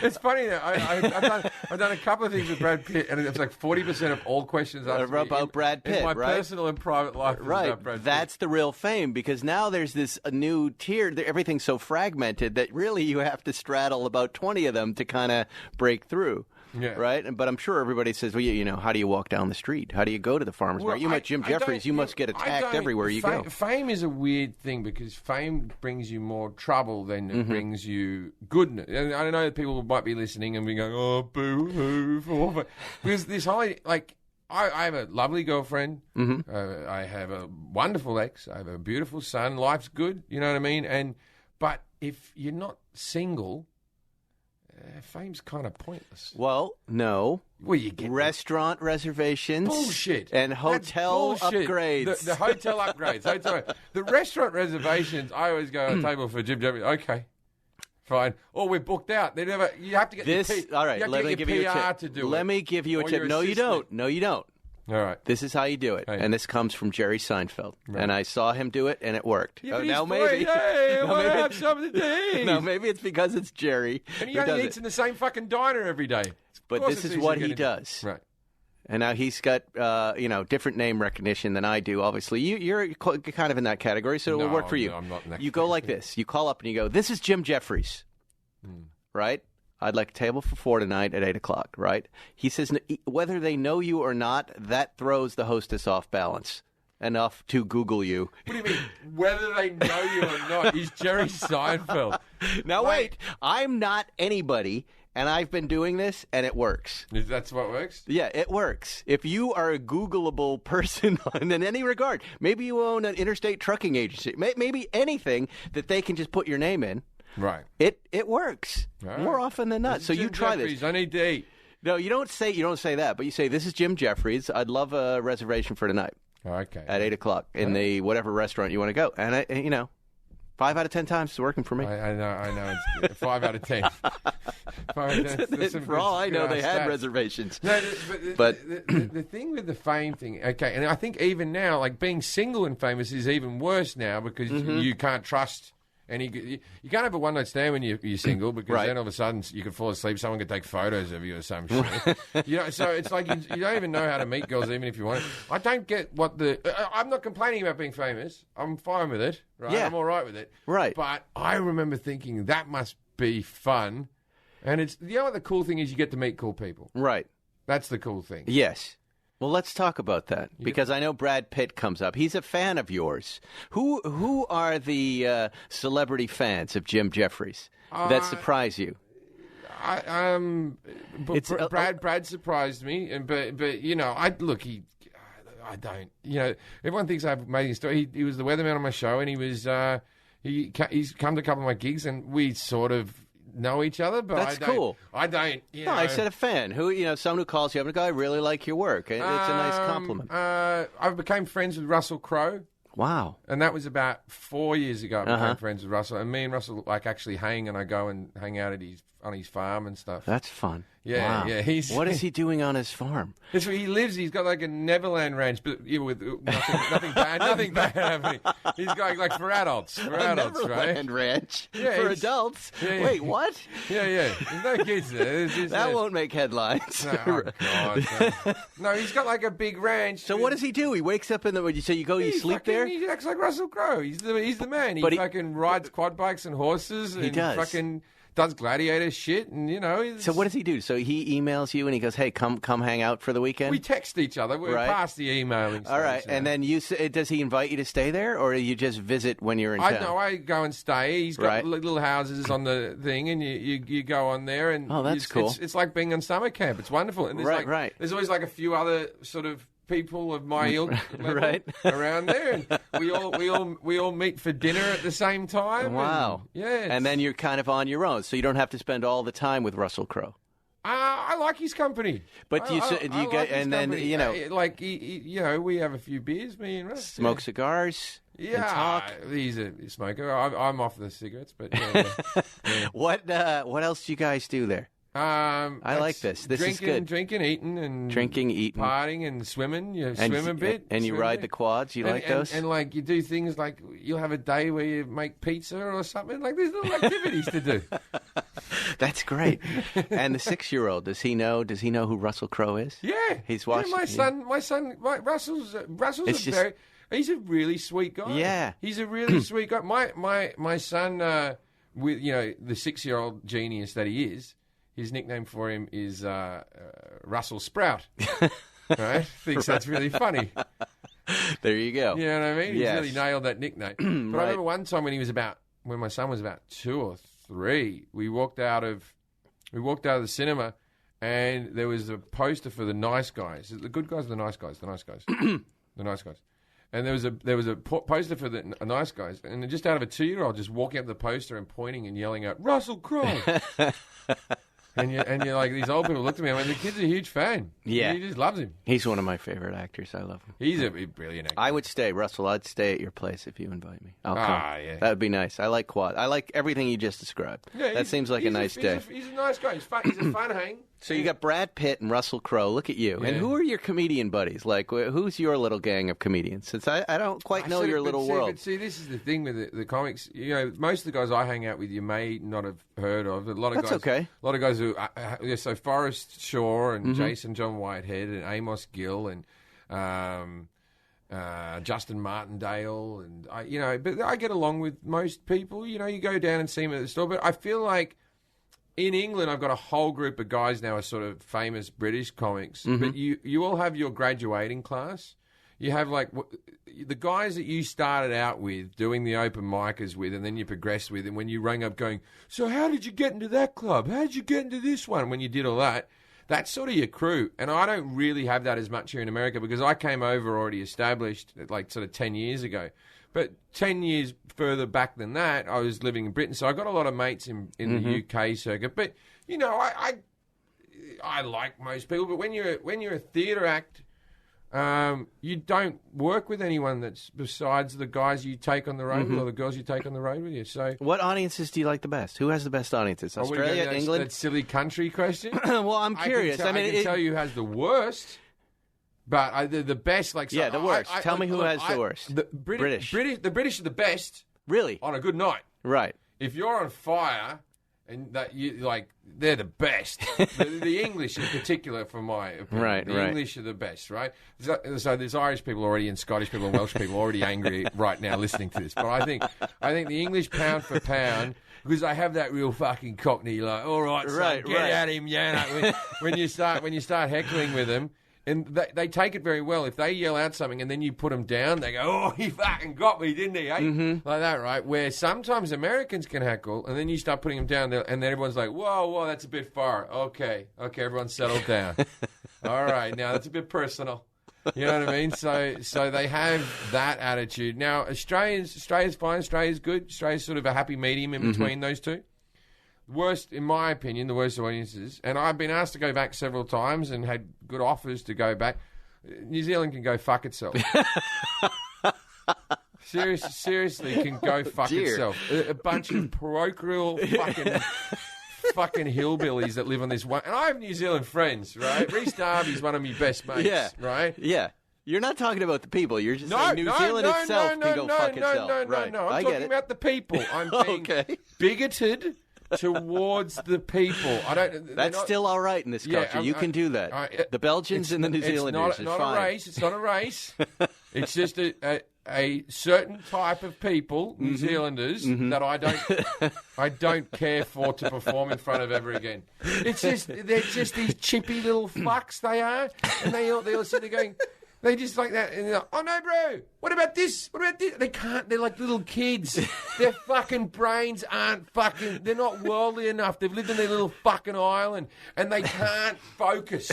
It's funny that I've done a couple of things with Brad Pitt, and it's like 40% of all questions asked about Brad Pitt, in my right? personal and private life. Right. About Brad Pitt. That's the real fame, because now there's this new tier. Everything's so fragmented that really you have to straddle about 20 of them to kind of break through. Yeah. Right? But I'm sure everybody says, well, how do you walk down the street? How do you go to the farmer's market? You met Jim Jeffries. You must get attacked everywhere you go. Fame is a weird thing because fame brings you more trouble than it brings you goodness. And I know that people might be listening and be going, oh, boo-hoo. Because this whole, like, I have a lovely girlfriend. I have a wonderful ex. I have a beautiful son. Life's good. You know what I mean? But if you're not single, fame's kind of pointless. Well, no. Well, you get restaurant reservations. Bullshit. And hotel upgrades. The hotel upgrades. The restaurant reservations, I always go on a table for Jim Jeffries. Okay. Fine. Or we're booked out. They never. You have to get this. All right. Let me give you a tip. To do let me give you a tip. No, you don't. No, you don't. All right. This is how you do it. Hey. And this comes from Jerry Seinfeld. Right. And I saw him do it, and it worked. Yeah, now maybe. Hey, I want to have something to eat. No, maybe it's because it's Jerry. And he only eats in the same fucking diner every day. But this is what he does. Right. And now he's got, different name recognition than I do, obviously. You're kind of in that category, so it will work for you. No, I'm not in that You go like this. You call up and you go, this is Jim Jeffries. Right? I'd like a table for 4 tonight at 8 o'clock, right? He says, whether they know you or not, that throws the hostess off balance enough to Google you. What do you mean, whether they know you or not? He's Jerry Seinfeld. Now, wait. I'm not anybody, and I've been doing this, and it works. That's what works? Yeah, it works. If you are a Googleable person in any regard, maybe you own an interstate trucking agency, maybe anything that they can just put your name in. Right. It works more often than not. So Jim you try Jeffries, this. I need to eat. No, you don't say that, but you say, this is Jim Jeffries. I'd love a reservation for tonight. Okay. At 8 o'clock in the whatever restaurant you want to go. And 5 out of 10 times it's working for me. I know. It's 5 out of 10. 5 out of 10. For all I know, they had reservations. No, but the thing with the fame thing, okay, and I think even now, like being single and famous is even worse now because you can't trust. And you can't have a one-night stand when you're single because then all of a sudden you could fall asleep. Someone could take photos of you or some shit. So it's like you don't even know how to meet girls even if you want to. I don't get what I'm not complaining about being famous. I'm fine with it. Right? Yeah. I'm all right with it. Right. But I remember thinking that must be fun. And it's what the cool thing is you get to meet cool people. Right. That's the cool thing. Yes. Well, let's talk about that because I know Brad Pitt comes up. He's a fan of yours. Who are the celebrity fans of Jim Jeffries that surprise you? Brad surprised me, but I don't. Everyone thinks I have an amazing story. He was the weatherman on my show, and he was he's come to a couple of my gigs, and we sort of know each other, but that's cool. I don't. No, I said a fan. Someone who calls you up and goes, I really like your work. It's a nice compliment. I became friends with Russell Crowe. Wow. And that was about 4 years ago. I became friends with Russell. And me and Russell, like, actually hang, and I go and hang out at on his farm and stuff. That's fun. Yeah, wow. yeah. What is he doing on his farm? That's where he lives. He's got like a Neverland ranch, but with nothing bad happening. He's got like for adults, Neverland ranch for adults. Yeah. Wait, what? Yeah. There's no kids there. That won't make headlines. No, oh God, no, he's got like a big ranch. So what does he do? He wakes up in the. You say you sleep there? He acts like Russell Crowe. He's the man. He fucking rides quad bikes and horses. And he does. Fucking does gladiator shit, and So what does he do? So he emails you and he goes, "Hey, come hang out for the weekend." We text each other. We're past the emailing. All right, and then does he invite you to stay there, or you just visit when you're in town? No, I go and stay. He's got little houses on the thing, and you go on there, and that's cool. It's like being on summer camp. It's wonderful. And there's there's always like a few other sort of people of my ilk level around there, and we all meet for dinner at the same time. Wow. And then you're kind of on your own, so you don't have to spend all the time with Russell Crowe. I like his company. But we have a few beers, me and Russ. Smoke cigars. Yeah, and talk. He's a smoker. I'm off the cigarettes, but What else do you guys do there? I like this. This is good. Drinking, eating, partying, and swimming. You swim a bit, and you ride the quads. You like those? And like you do things like you'll have a day where you make pizza or something. Like there's little activities to do. That's great. And the 6-year-old, does he know who Russell Crowe is? Yeah, he's watching. Yeah, my son, Russell's he's a really sweet guy. Yeah, he's a really sweet guy. My son, with the 6-year-old genius that he is. His nickname for him is Russell Sprout. Right? Thinks that's really funny. There you go. You know what I mean? He's really nailed that nickname. But I remember one time when my son was about 2 or 3, we walked out of the cinema, and there was a poster for the Nice Guys. The good guys, or the nice guys, the nice guys, the nice guys. And there was a poster for the Nice Guys, and just out of a 2-year-old just walking up the poster and pointing and yelling out Russell Crowe. And you're like, these old people looked at me and went, the kid's a huge fan. Yeah. He just loves him. He's one of my favorite actors. I love him. He's a brilliant actor. I would stay, Russell. I'd stay at your place if you invite me. I'll come. Yeah. That would be nice. I like quad. I like everything you just described. Yeah, that seems like a nice day. He's a nice guy. He's a fun hang. So you got Brad Pitt and Russell Crowe. Look at you. Yeah. And who are your comedian buddies? Like, who's your little gang of comedians? Since I don't quite know your little world. But see, this is the thing with the comics. Most of the guys I hang out with, you may not have heard of. A lot of guys. Okay. A lot of guys who, so Forrest Shaw and Jason John Whitehead and Amos Gill and Justin Martindale and but I get along with most people. You go down and see them at the store, but I feel like. In England, I've got a whole group of guys now, are sort of famous British comics. But you all have your graduating class. You have like the guys that you started out with, doing the open micers with, and then you progressed with, and when you rang up going, so how did you get into that club? How did you get into this one? When you did all that, that's sort of your crew. And I don't really have that as much here in America because I came over already established like sort of 10 years ago. But 10 years further back than that, I was living in Britain, so I got a lot of mates in the UK circuit. But I like most people. But when you're a theatre act, you don't work with anyone that's besides the guys you take on the road with or the girls you take on the road with you. So, what audiences do you like the best? Who has the best audiences? Australia, England? That silly country question. Well, I'm curious. I can tell you who has the worst. But the best, like the worst. Tell me who has the worst. The British. The British are the best. Really? On a good night. Right. If you're on fire, and that they're the best. the English, in particular, for my opinion, right. English are the best. Right. So there's Irish people already, and Scottish people, and Welsh people already angry right now listening to this. But I think the English pound for pound. Because they have that real fucking Cockney, like, all right, son, get at him, yeah. When you start heckling with them. And they take it very well. If they yell out something and then you put them down, they go, oh, he fucking got me, didn't he? Eh? Like that, right? Where sometimes Americans can heckle, and then you start putting them down there, and then everyone's like, whoa, that's a bit far. Okay, everyone settle down. All right, now that's a bit personal. You know what I mean? So they have that attitude. Now, Australia's fine. Australia's good. Australia's sort of a happy medium in between those two. Worst, in my opinion, the worst audiences, and I've been asked to go back several times and had good offers to go back. New Zealand can go fuck itself. seriously can go fuck itself. A bunch of parochial fucking hillbillies that live on this one. And I have New Zealand friends, right? Reece Darby's one of my best mates, right? Yeah. You're not talking about the people. You're just saying New Zealand itself can go fuck itself. No. I'm talking about the people. I'm being bigoted towards the people. That's still all right in this culture. You can do that. The Belgians and the New Zealanders. It's not a race. It's not a race. It's just a certain type of people, New Zealanders, that I don't care for to perform in front of ever again. They're just these chippy little fucks they are, and they all sit there going. They just like that, and they're like, oh no, bro, what about this? What about this? They can't, they're like little kids. Their fucking brains aren't they're not worldly enough. They've lived in their little fucking island, and they can't focus.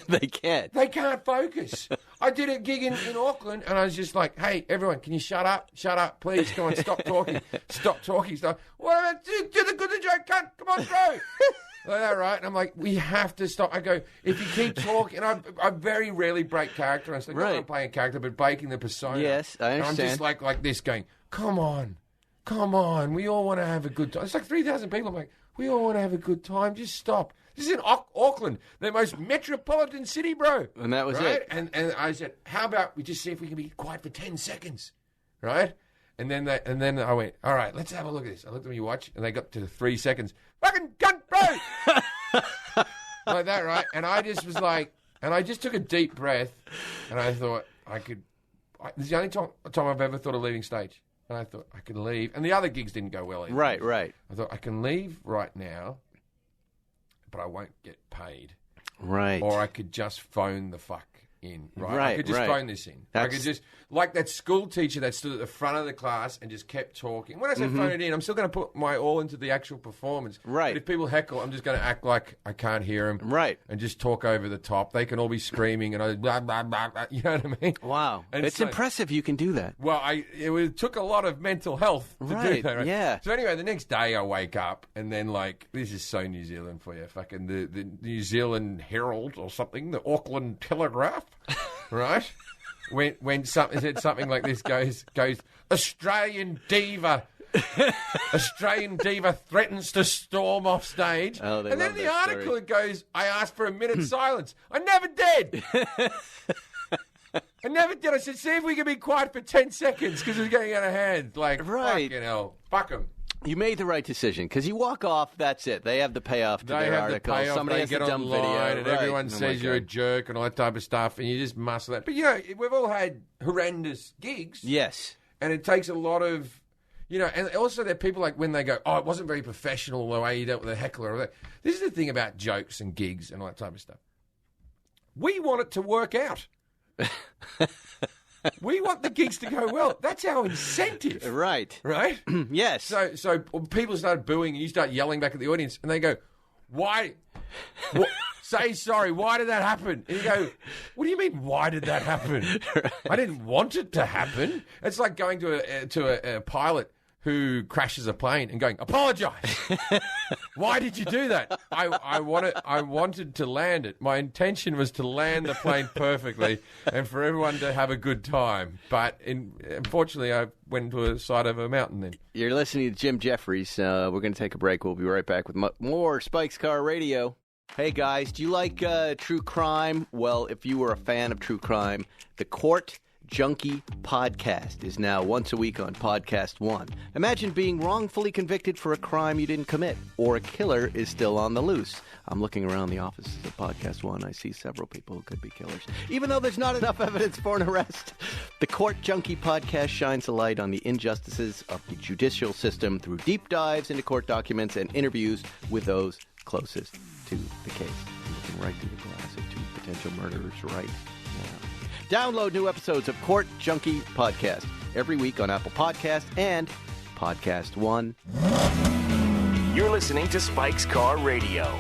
They can't. They can't focus. I did a gig in Auckland, and I was just like, hey, everyone, can you shut up? Shut up, please. Come on, stop talking. Stop talking. Stop. What about, do the good joke, cunt. Come on, bro. Like that, right? And I'm like, we have to stop. I go, if you keep talking, and I very rarely break character. I'm like, not I'm playing a character, but breaking the persona. Yes, I understand. And I'm just like this going, come on. We all want to have a good time. It's like 3,000 people. I'm like, we all want to have a good time. Just stop. This is in Auckland, the most metropolitan city, bro. And that was right? it. And I said, how about we just see if we can be quiet for 10 seconds, right? And then I went, all right, let's have a look at this. I looked at my watch, and they got to 3 seconds. Fucking cunt, bro! Like that, right? And I just was like, and I just took a deep breath, and I thought this is the only time I've ever thought of leaving stage. And I thought I could leave. And the other gigs didn't go well either. Right. I thought I can leave right now, but I won't get paid. Right. Or I could just phone the fuck in. Right. I could just phone this in. I could just, like that school teacher that stood at the front of the class and just kept talking. When I say phone it in, I'm still going to put my all into the actual performance. Right. But if people heckle, I'm just going to act like I can't hear them. Right. And just talk over the top. They can all be screaming and I blah, blah, blah, blah. You know what I mean? Wow. And it's impressive you can do that. Well, it took a lot of mental health to do that. Right? Yeah. So anyway, the next day I wake up and then like, this is so New Zealand for you. Fucking the New Herald or something, the Auckland Telegraph. Right? When something said something like this goes Australian diva threatens to storm off stage. Oh, and then the article it goes, I asked for a minute's silence. I never did. I said, see if we can be quiet for 10 seconds because it's getting out of hand. Like, fucking hell. Fuck them. You made the right decision because you walk off. That's it. They have the payoff to their article. Somebody has get a dumb online video, and everyone says you're a jerk and all that type of stuff, and you just muscle that. But you know, we've all had horrendous gigs. Yes, and it takes a lot of, you know, and also there are people like when they go, oh, it wasn't very professional the way you dealt with a heckler or that. This is the thing about jokes and gigs and all that type of stuff. We want it to work out. We want the gigs to go well. That's our incentive. Right. Right? Yes. So people start booing and you start yelling back at the audience and they go, why? Say sorry. Why did that happen? And you go, what do you mean, why did that happen? Right. I didn't want it to happen. It's like going to a pilot who crashes a plane and going, apologise. Why did you do that? I wanted to land it. My intention was to land the plane perfectly and for everyone to have a good time. But unfortunately, I went to the side of a mountain then. You're listening to Jim Jeffries. We're going to take a break. We'll be right back with more Spike's Car Radio. Hey, guys, do you like true crime? Well, if you were a fan of true crime, the Court Junkie podcast is now once a week on Podcast One. Imagine being wrongfully convicted for a crime you didn't commit, or a killer is still on the loose. I'm looking around the offices of Podcast One. I see several people who could be killers. Even though there's not enough evidence for an arrest, the Court Junkie podcast shines a light on the injustices of the judicial system through deep dives into court documents and interviews with those closest to the case. I'm looking right through the glass of two potential murderers right now. Download new episodes of Court Junkie Podcast every week on Apple Podcasts and Podcast One. You're listening to Spike's Car Radio.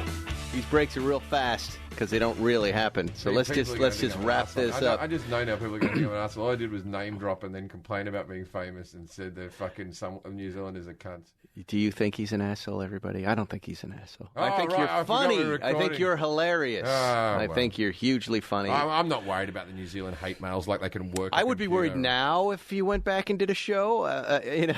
These breaks are real fast. because they don't really happen. So let's just wrap this up. I just know now people are going to think I'm an asshole. All I did was name drop and then complain about being famous and said they're fucking some New Zealanders are cunts. Do you think he's an asshole, everybody? I don't think he's an asshole. I think right, you're funny. I think you're hilarious. I think you're hugely funny. I'm not worried about the New Zealand hate mails like they can work. I would be worried now if you went back and did a show. I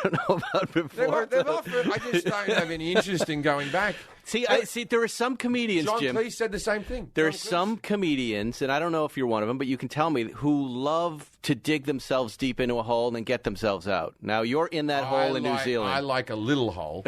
don't know about before. They've offered, I just don't have any interest in going back. See, there are some comedians, John Jim. Cleese said the same thing. There are some comedians, and I don't know if you're one of them, but you can tell me, who love to dig themselves deep into a hole and then get themselves out. Now, you're in that hole in New Zealand. I like a little hole.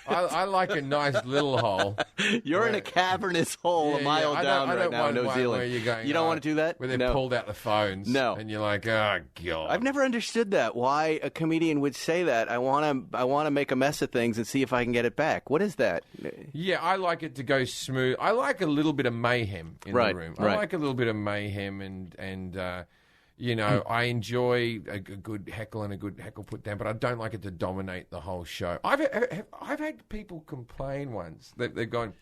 I like a nice little hole. You're in a cavernous hole a mile down right now in New Zealand. Where you're going, you don't want to do that? Where they've pulled out the phones. No. And you're like, oh, God. I've never understood that, why a comedian would say that. I want to make a mess of things and see if I can get it back. What is that? Yeah, I like it to go smooth. I like a little bit of mayhem in the room. I like a little bit of mayhem and I enjoy a good heckle and a good heckle put down, but I don't like it to dominate the whole show. I've had people complain once that they're going,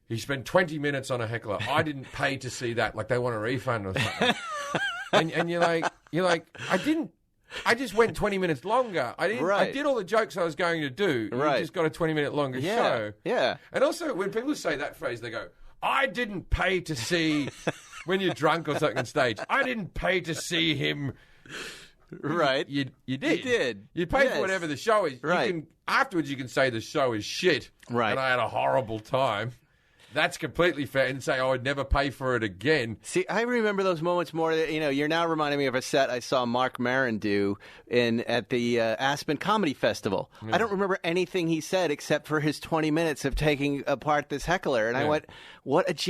he spent 20 minutes on a heckler. I didn't pay to see that. Like they want a refund or something. and you're like, I didn't. I just went 20 minutes longer. I did all the jokes I was going to do. You just got a 20-minute longer show. Yeah. And also, when people say that phrase, they go, I didn't pay to see, when you're drunk or something on stage, I didn't pay to see him. Right. You did. You did. You pay for whatever the show is. Right. Afterwards, you can say the show is shit. Right. And I had a horrible time. That's completely fair. And say, I would never pay for it again. See, I remember those moments more. You're now reminding me of a set I saw Mark Maron do at the Aspen Comedy Festival. I don't remember anything he said except for his 20 minutes of taking apart this heckler. And I went,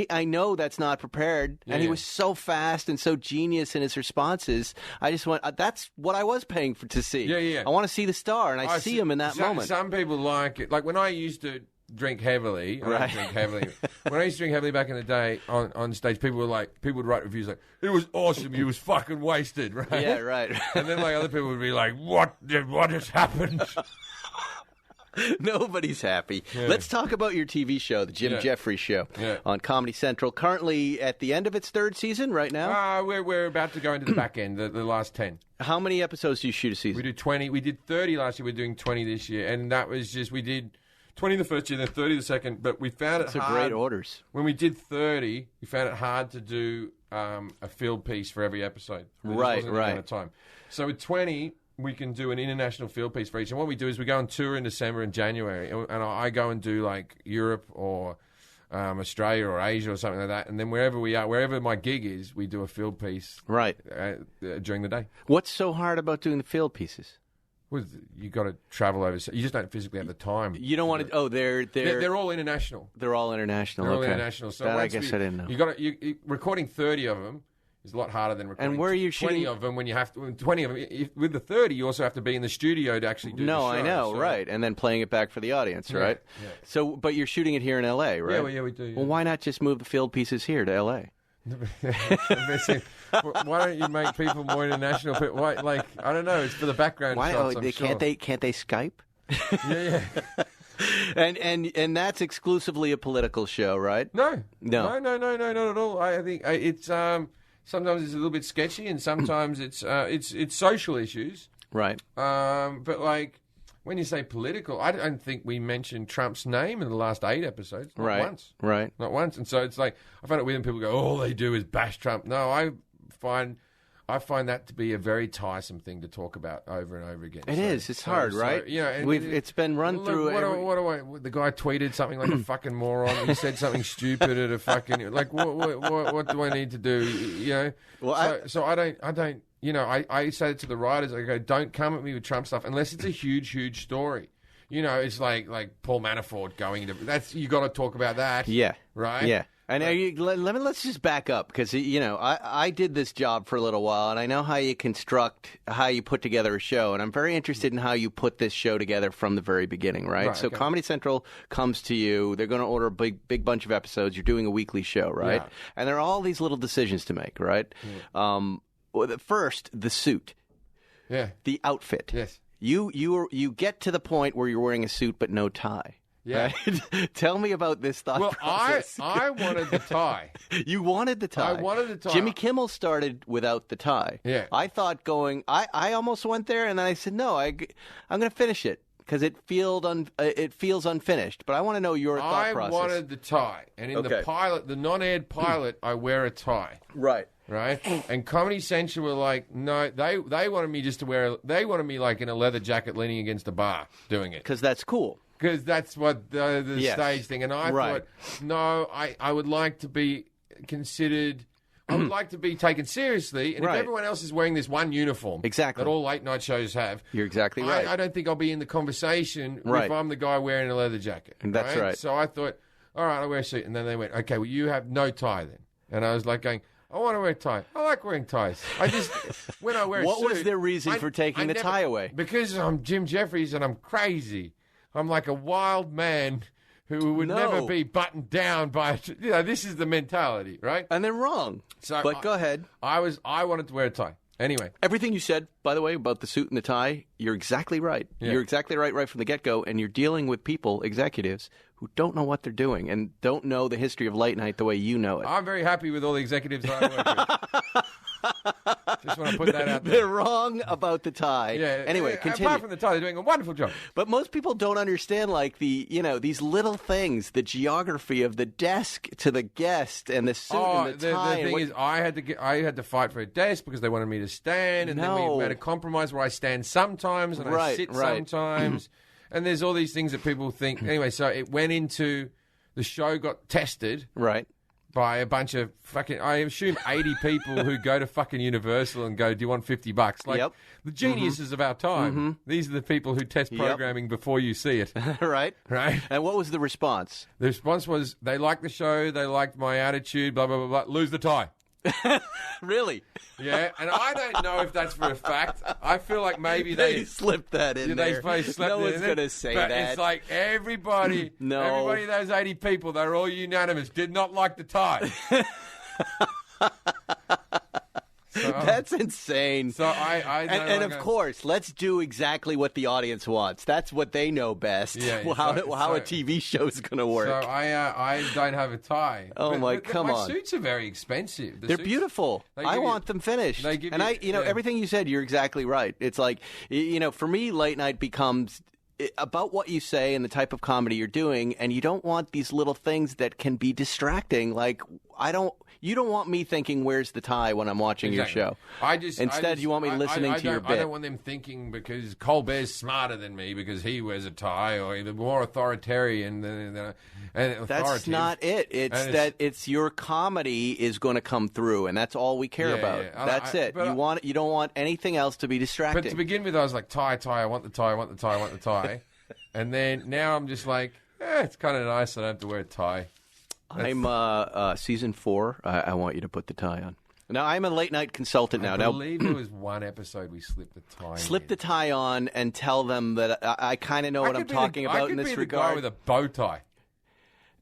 I know that's not prepared. And he was so fast and so genius in his responses. I just went, that's what I was paying to see. Yeah. I want to see the star, and I see him in that moment. Some people like it. Like when I used to drink heavily. I don't drink heavily. When I used to drink heavily back in the day on stage, people would write reviews like, "It was awesome. You was fucking wasted," right? Yeah, right. And then like other people would be like, "What has happened?" Nobody's happy. Yeah. Let's talk about your TV show, the Jim Jeffries Show, on Comedy Central. Currently at the end of its third season right now? We're about to go into the back end, the last 10. How many episodes do you shoot a season? We do 20. We did 30 last year. We're doing 20 this year. And that was just, we did 20 the first year, then 30 the second. But we found it hard. That's great orders. When we did 30, we found it hard to do a field piece for every episode. Right. Of time. So with 20... we can do an international field piece for each. And what we do is we go on tour in December and January. And I go and do like Europe or Australia or Asia or something like that. And then wherever my gig is, we do a field piece during the day. What's so hard about doing the field pieces? Well, you got to travel over. You just don't physically have the time. You don't want to. Oh, they're all international. They're all international. They're all international. So that I guess I didn't know. You got to recording 30 of them. It's a lot harder than recording. And where are you 20 shooting? of them when you have to? 20 of them. With the 30, you also have to be in the studio to actually do the show. I know, right? And then playing it back for the audience, right? Yeah. So, but you're shooting it here in L.A., right? Yeah, we do. Yeah. Well, why not just move the field pieces here to L.A.? Why don't you make people more international? Why, I don't know. It's for the background shots. Can't they Skype? Yeah. And that's exclusively a political show, right? No, not at all. I think it's sometimes it's a little bit sketchy, and sometimes it's social issues, right? But like when you say political, I don't think we mentioned Trump's name in the last 8 episodes. Not once. Right. Not once. And so it's like I find it weird when people go, all they do is bash Trump. No, I find that to be a very tiresome thing to talk about over and over again. It is. It's hard, right? It's been run through. The guy tweeted something like a fucking moron. He said something stupid at a fucking like. What do I need to do? You know. Well, so I don't. You know, I say it to the writers. I go, don't come at me with Trump stuff unless it's a huge story. You know, it's like Paul Manafort going into that's you got to talk about that. Yeah. Right. Yeah. And let's just back up because, I did this job for a little while, and I know how you put together a show, and I'm very interested in how you put this show together from the very beginning, right? So Comedy Central comes to you. They're going to order a big bunch of episodes. You're doing a weekly show, right? Yeah. And there are all these little decisions to make, right? Yeah. First, the suit. Yeah. The outfit. Yes. You get to the point where you're wearing a suit but no tie. Yeah. Right? Tell me about this thought process. I wanted the tie. You wanted the tie. I wanted the tie. Jimmy Kimmel started without the tie. Yeah. I thought I almost went there, and then I said, no, I'm going to finish it because it feels unfinished. But I want to know your thought process. I wanted the tie. And in the pilot, the non-aired pilot, I wear a tie. Right. Right? And Comedy Central were like, no, they wanted me just to they wanted me like in a leather jacket leaning against a bar doing it. Because that's cool. Because that's what the stage thing. And I thought, no, I would like to be considered, I would like to be taken seriously. And if everyone else is wearing this one uniform that all late night shows have, you're exactly right. I don't think I'll be in the conversation if I'm the guy wearing a leather jacket. And that's right. So I thought, all right, I'll wear a suit. And then they went, okay, well, you have no tie then. And I was like going, I want to wear a tie. I like wearing ties. I just, when I wear a suit. What was their reason for taking the tie away? Because I'm Jim Jeffries and I'm crazy. I'm like a wild man who would never be buttoned down by, this is the mentality, right? And they're wrong. But go ahead. I wanted to wear a tie. Anyway. Everything you said, by the way, about the suit and the tie, you're exactly right. Yeah. You're exactly right from the get-go, and you're dealing with people, executives, who don't know what they're doing and don't know the history of late night the way you know it. I'm very happy with all the executives I work with. Just want to put that out there. They're wrong about the tie. Yeah. Anyway, continue. Apart from the tie, they're doing a wonderful job. But most people don't understand, like, these little things, the geography of the desk to the guest and the suit and the tie. The thing is, I had to fight for a desk because they wanted me to stand, and then we made a compromise where I stand sometimes and I sit sometimes. And there's all these things that people think. Anyway, so it went into the show got tested. Right. By a bunch of fucking, I assume 80 people who go to fucking Universal and go, do you want $50? Like, the geniuses of our time. These are the people who test programming before you see it. Right. Right. And what was the response? The response was, they liked the show, they liked my attitude, blah, blah, blah, blah. Lose the tie. Really? Yeah, and I don't know if that's for a fact. I feel like maybe they slipped that in there. No one's going to say that. It's like everybody, everybody, those 80 people, they're all unanimous, did not like the tie. That's insane. So and of course, let's do exactly what the audience wants. That's what they know best. Yeah, how a TV show is going to work. So I don't have a tie. Oh come on! My suits are very expensive. They're beautiful. I want them finished. Everything you said, you're exactly right. It's like, for me, late night becomes about what you say and the type of comedy you're doing, and you don't want these little things that can be distracting. Like, you don't want me thinking, where's the tie when I'm watching your show. Instead, you want me listening to your bit. I don't want them thinking because Colbert's smarter than me because he wears a tie, or either more authoritarian than authoritative. That's not it. It's your comedy is going to come through, and that's all we care about. Yeah. That's it. You don't want anything else to be distracting. But to begin with, I was like, tie, I want the tie, I want the tie, I want the tie. And then now I'm just like, it's kind of nice that I don't have to wear a tie. I'm season 4. I want you to put the tie on. Now, I'm a late night consultant now. I believe there was one episode we slipped the tie. Slip the tie on and tell them that I kind of know what I'm talking about in this regard. I could be the guy with a bow tie.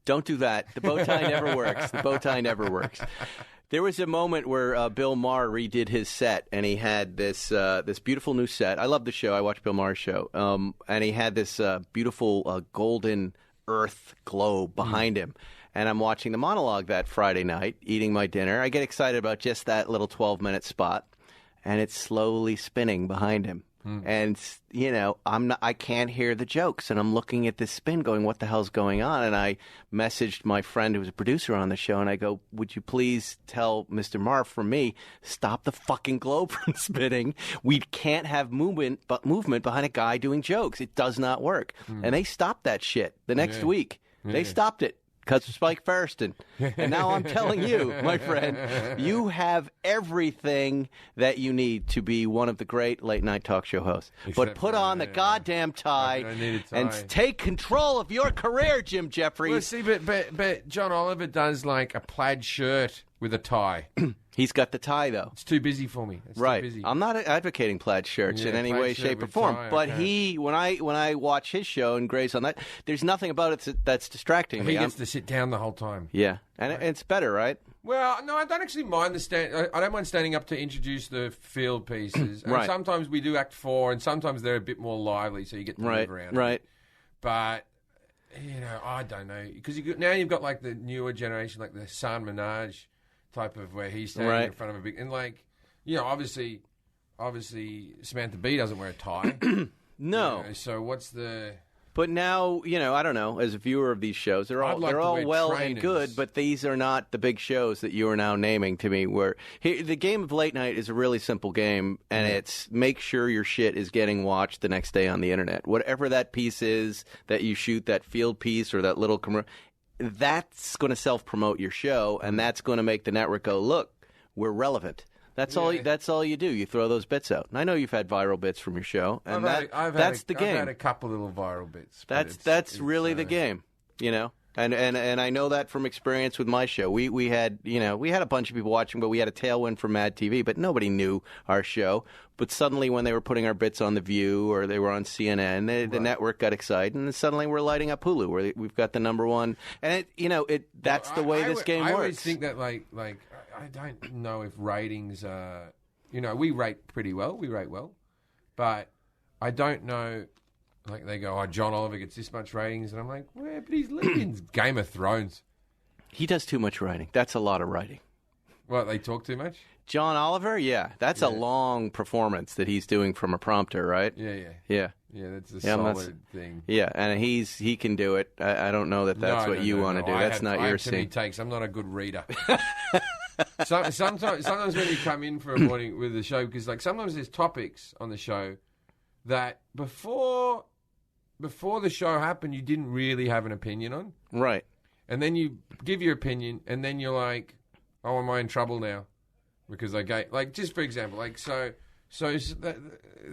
Don't do that. The bow tie never works. The bow tie never works. There was a moment where Bill Maher redid his set, and he had this beautiful new set. I love the show. I watch Bill Maher's show. And he had this beautiful golden earth globe behind him. And I'm watching the monologue that Friday night, eating my dinner. I get excited about just that little 12-minute spot, and it's slowly spinning behind him. And, I can't hear the jokes, and I'm looking at this spin going, what the hell's going on? And I messaged my friend who was a producer on the show, and I go, would you please tell Mr. Marv from me, stop the fucking globe from spinning. We can't have movement behind a guy doing jokes. It does not work. And they stopped that shit the next week. They stopped it. Because of Spike Feresten. And now I'm telling you, my friend, you have everything that you need to be one of the great late-night talk show hosts. But put on the goddamn tie and take control of your career, Jim Jeffries. Well, see, but John Oliver does like a plaid shirt with a tie. He's got the tie, though. It's too busy for me. It's right. Too busy. I'm not advocating plaid shirts in any way, shape, or form. But when I watch his show and graze on that, there's nothing about it that's distracting me. He gets to sit down the whole time. Yeah, and it's better, right? Well, no, I don't actually mind I don't mind standing up to introduce the field pieces. And sometimes we do Act 4, and sometimes they're a bit more lively, so you get to move around. Right. But I don't know. Because now you've got, like, the newer generation, like the San Minaj type of where he's standing in front of a big... And, like, obviously Samantha Bee doesn't wear a tie. No. So what's the... But now, I don't know, as a viewer of these shows, they're all well and good, but these are not the big shows that you are now naming to me. Where the game of late night is a really simple game, and it's make sure your shit is getting watched the next day on the internet. Whatever that piece is that you shoot, that field piece or that little commercial, that's going to self-promote your show, and that's going to make the network go, look, we're relevant. That's all. That's all you do. You throw those bits out. And I know you've had viral bits from your show, and that's the game. I've had a couple little viral bits. That's really the game, And I know that from experience with my show. We had a bunch of people watching, but we had a tailwind from Mad TV, but nobody knew our show. But suddenly, when they were putting our bits on The View or they were on CNN, the network got excited, and suddenly we're lighting up Hulu, where we've got the number one. And that's the way this game works. I always think that like. I don't know if ratings are... we rate pretty well. We rate well. But I don't know... Like, they go, John Oliver gets this much ratings. And I'm like, well, but he's leading Game of Thrones. He does too much writing. That's a lot of writing. What, they talk too much? John Oliver? Yeah. That's a long performance that he's doing from a prompter, right? Yeah. Yeah, that's a solid thing. Yeah, and he can do it. I don't know that's what you want to do. That's not your scene. I have too many takes. I'm not a good reader. Sometimes when you come in for a morning with the show, because like sometimes there's topics on the show that before the show happened, you didn't really have an opinion on. Right. And then you give your opinion, and then you're like, oh, am I in trouble now? Because just for example,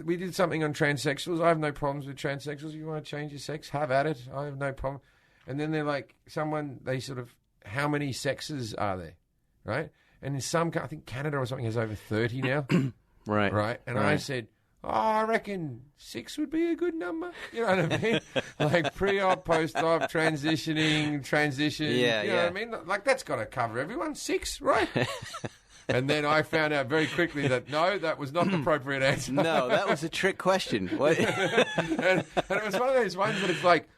we did something on transsexuals. I have no problems with transsexuals. You want to change your sex? Have at it. I have no problem. And then they're like, how many sexes are there? Right? And in I think Canada or something has over 30 now. Right. Right? And I said, I reckon 6 would be a good number. You know what I mean? Like pre-op, post-op, transition. Yeah, you know what I mean? Like that's got to cover everyone. 6, right? And then I found out very quickly that, no, that was not the appropriate answer. No, that was a trick question. What? and it was one of those ones that it's like,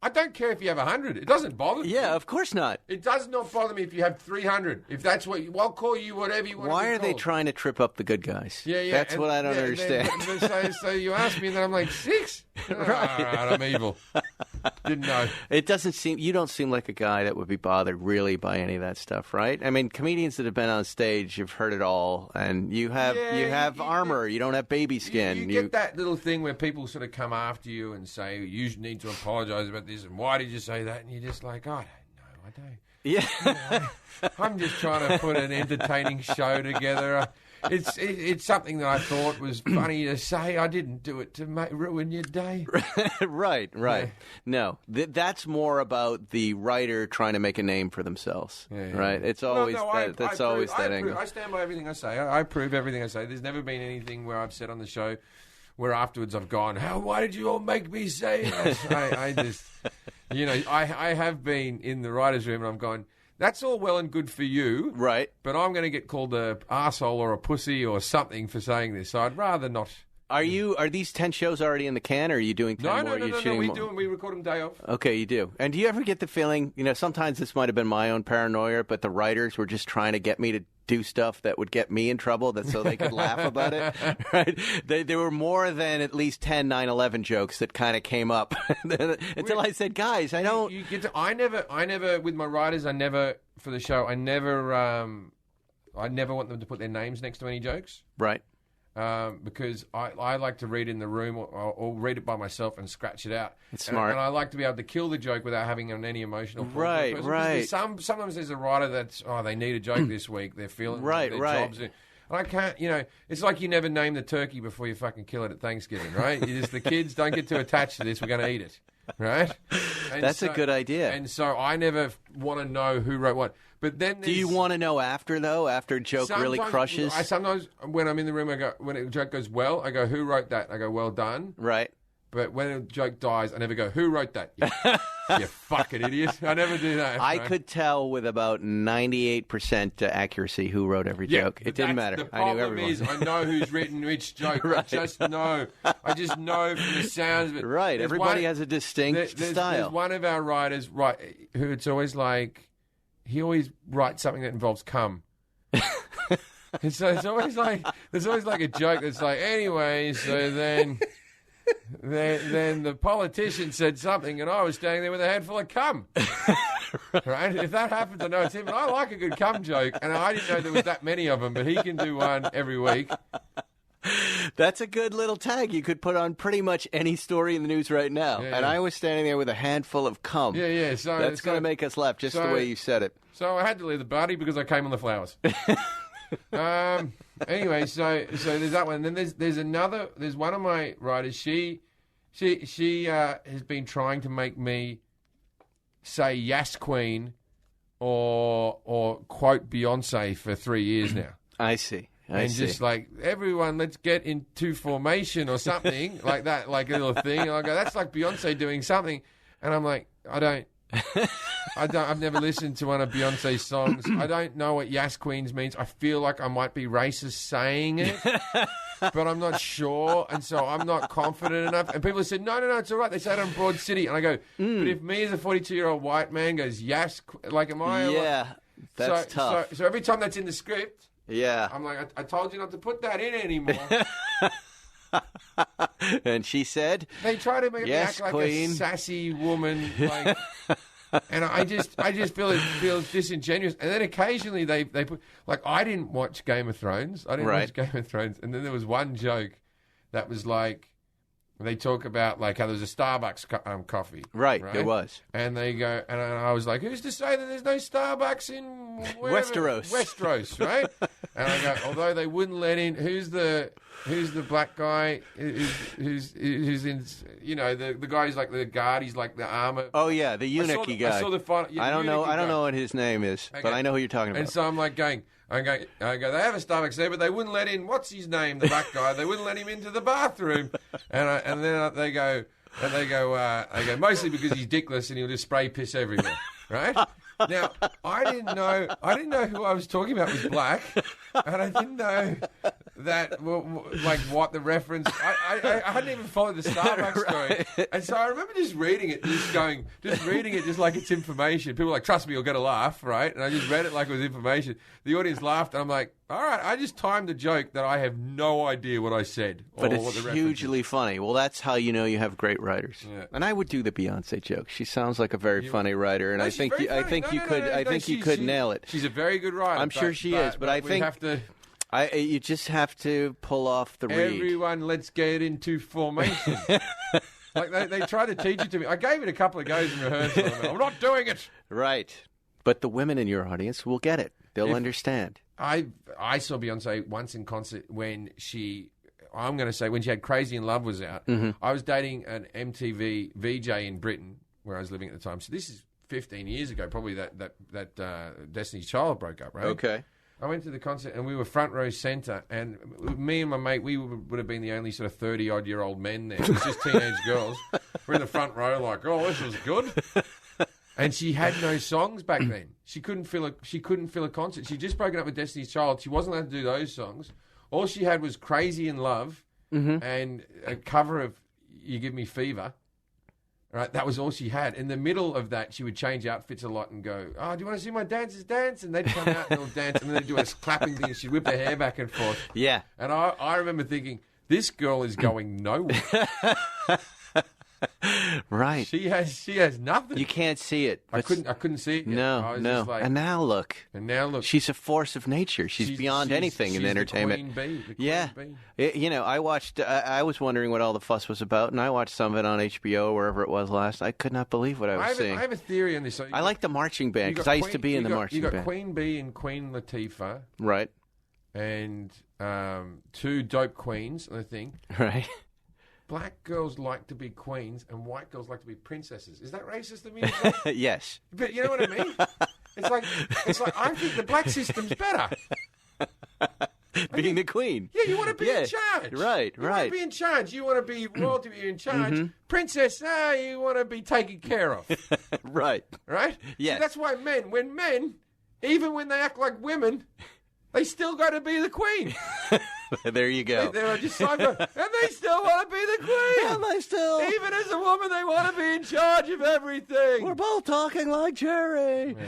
I don't care if you have 100. It doesn't bother me. Yeah, of course not. It does not bother me if you have 300. If that's what I'll call you whatever you want. Why are they trying to trip up the good guys? Yeah. That's what I don't understand. So you ask me, and then I'm like, 6? Right. All right, I'm evil. Didn't know. You don't seem like a guy that would be bothered really by any of that stuff, right? I mean, comedians that have been on stage, you've heard it all, and you have armor. You don't have baby skin. You get that little thing where people sort of come after you and say, you need to apologize about this, and why did you say that? And you're just like, I don't. Yeah. I'm just trying to put an entertaining show together. It's something that I thought was funny to say. I didn't do it to ruin your day. Right. Yeah. No, that's more about the writer trying to make a name for themselves. Yeah. Right? It's always that angle. I stand by everything I say. I prove everything I say. There's never been anything where I've said on the show where afterwards I've gone, why did you all make me say that? I just, I have been in the writer's room and I'm going, that's all well and good for you. Right. But I'm going to get called a arsehole or a pussy or something for saying this. So I'd rather not. Are these 10 shows already in the can, or are you doing 10 more? No. We record them day off. Okay, you do. And do you ever get the feeling, sometimes this might have been my own paranoia, but the writers were just trying to get me to do stuff that would get me in trouble so they could laugh about it, right? There were more than at least 10 9/11 jokes that kind of came up until I said, guys, I don't... I never, with my writers, for the show, I never want them to put their names next to any jokes. Right. Because I like to read in the room or read it by myself and scratch it out. It's smart. And I like to be able to kill the joke without having any emotional point. Right. Sometimes there's a writer that's, they need a joke this week. They're feeling their jobs. And I can't, it's like you never name the turkey before you fucking kill it at Thanksgiving, right? The kids don't get too attached to this. We're going to eat it, right? That's a good idea. And so I never want to know who wrote what. But then do you want to know after a joke really crushes? Sometimes when I'm in the room, when a joke goes well, I go, who wrote that? I go, well done. Right. But when a joke dies, I never go, who wrote that? You fucking idiot. I never do that. I could tell with about 98% accuracy who wrote every joke. It didn't matter. The problem is I know who's written which joke. Right. I just know from the sounds of it. Right. Everybody has a distinct style. There's one of our writers, who it's always like, he always writes something that involves cum. And so there's always like a joke that's like, anyway, so then the politician said something, and I was standing there with a head full of cum. Right? If that happens, I know it's him. And I like a good cum joke, and I didn't know there was that many of them, but he can do one every week. That's a good little tag you could put on pretty much any story in the news right now. Yeah. And I was standing there with a handful of cum. Yeah. So that's going to make us laugh just the way you said it. So I had to leave the party because I came on the flowers. Anyway, so there's that one. And then there's one of my writers. She has been trying to make me say "Yes, Queen" or quote Beyonce for 3 years now. I see. Just like, everyone, let's get into formation or something like that, like a little thing. And I go, that's like Beyonce doing something. And I'm like, I've never listened to one of Beyonce's songs. I don't know what Yas Queens means. I feel like I might be racist saying it, but I'm not sure. And so I'm not confident enough. And people said, no, it's all right. They say it on Broad City. And I go, but if me as a 42-year-old white man goes, Yas, like, am I? Yeah, that's tough. So every time that's in the script, yeah, I'm like, I told you not to put that in anymore. And she said, they try to make me act like Queen. a sassy woman, like, and I just feel it feels disingenuous. And then occasionally they put, like, I didn't watch Game of Thrones. And then there was one joke that was like, they talk about like how there's a Starbucks coffee. Right, there was. And they go, and I was like, who's to say that there's no Starbucks in Westeros? Westeros, right? And I go, although they wouldn't let in, who's the black guy who's in, the guy who's like the guard, he's like the armor. Oh yeah, the eunuch guy. I saw the final. I don't know what his name is, but I know who you're talking about. And so I'm like I go, they have a Starbucks there, but they wouldn't let in, what's his name, the black guy, they wouldn't let him into the bathroom. And then they go, mostly because he's dickless and he'll just spray piss everywhere, right? Now, I didn't know who I was talking about was black, and I didn't know that, like, what the reference. I hadn't even followed the Starbucks story, and so I remember just reading it, just like it's information. People were like, trust me, you'll get a laugh, right? And I just read it like it was information. The audience laughed, and I'm like, all right, I just timed a joke that I have no idea what I said. But it's hugely funny. Well, that's how you know you have great writers. Yeah. And I would do the Beyonce joke. She sounds like a very funny writer, and No, I think you could nail it. She's a very good writer. I'm sure she is, but I think you just have to pull off the read. Everyone, let's get into formation. Like they try to teach it to me. I gave it a couple of goes in rehearsal. I'm not doing it. Right. But the women in your audience will get it. They'll understand. I saw Beyonce once in concert when I'm going to say when she had Crazy in Love was out. Mm-hmm. I was dating an MTV VJ in Britain where I was living at the time. So this is 15 years ago, probably that Destiny's Child broke up, right? Okay. I went to the concert and we were front row centre, and me and my mate, we would have been the only sort of 30-odd-year-old men there. It was just teenage girls. We're in the front row like, oh, this was good. And she had no songs back then. She couldn't fill a concert. She'd just broken up with Destiny's Child. She wasn't allowed to do those songs. All she had was Crazy in Love and a cover of You Give Me Fever. Right, that was all she had. In the middle of that, she would change outfits a lot and go, oh, do you want to see my dancers dance? And they'd come out and they'll dance, and then they'd do a clapping thing, and she'd whip her hair back and forth. Yeah. And I remember thinking, this girl is going nowhere. Right. She has nothing. You can't see it. I couldn't see it yet. No. Just like, and now look. She's a force of nature. She's beyond anything in entertainment. The queen bee. I watched. I was wondering what all the fuss was about, and I watched some of it on HBO or wherever it was last. I could not believe what I was seeing. I have a theory on this. So I like the marching band because I used to be in the marching band. You got Queen Bee and Queen Latifah. Right. And two dope queens, I think. Right. Black girls like to be queens and white girls like to be princesses. Is that racist of me? Yes. But you know what I mean? It's like I think the black system's better. Being the queen. Yeah, you want to be in charge. Right. You want to be in charge. You want to be royalty, you're in charge. Princess, you want to be taken care of. Right. Right? Yes. See, that's why men, even when they act like women, they still got to be the queen. There you go. They're just and they still want to be the queen. Yeah, they still. Even as a woman, they want to be in charge of everything. We're both talking like Jerry. Man.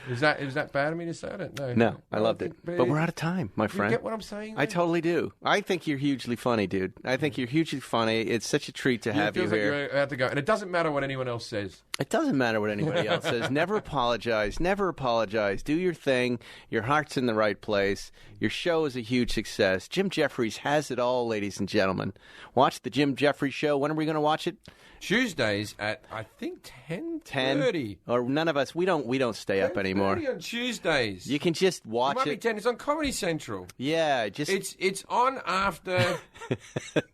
Is that bad of me to say? I don't know. No, I loved it. But we're out of time, my friend. You get what I'm saying? I totally do. I think you're hugely funny, dude. I think you're hugely funny. It's such a treat to have you here. Like you have to go. And it doesn't matter what anyone else says. It doesn't matter what anybody else says. Never apologize. Never apologize. Do your thing. Your heart's in the right place. Your show is a huge success. Jim Jeffries has it all, ladies and gentlemen. Watch the Jim Jeffries Show. When are we going to watch it? Tuesdays at, I think, 10:30. Or none of us, we don't stay up anymore. 10:30 on Tuesdays. You can just watch it. Might be it. 10. It's on Comedy Central. Yeah, just it's on after.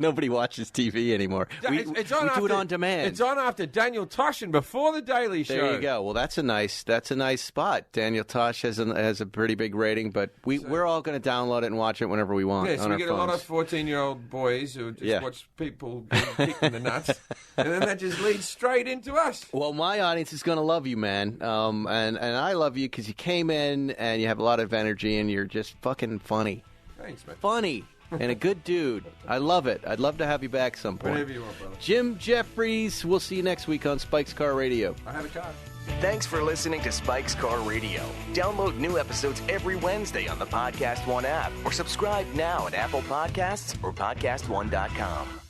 Nobody watches TV anymore. We do it on demand. It's on after Daniel Tosh and before the Daily Show. There you go. Well, that's a nice spot. Daniel Tosh has a pretty big rating, but we're all going to download it and watch it whenever we want. Yeah, so we get phones. A lot of 14-year-old boys who just watch people getting kicked in the nuts, and then that just leads straight into us. Well, my audience is going to love you, man, and I love you because you came in and you have a lot of energy and you're just fucking funny. Thanks, man. Funny. And a good dude. I love it. I'd love to have you back some point. Whenever you want, brother. Jim Jeffries, we'll see you next week on Spike's Car Radio. I have a car. Thanks for listening to Spike's Car Radio. Download new episodes every Wednesday on the Podcast One app or subscribe now at Apple Podcasts or PodcastOne.com.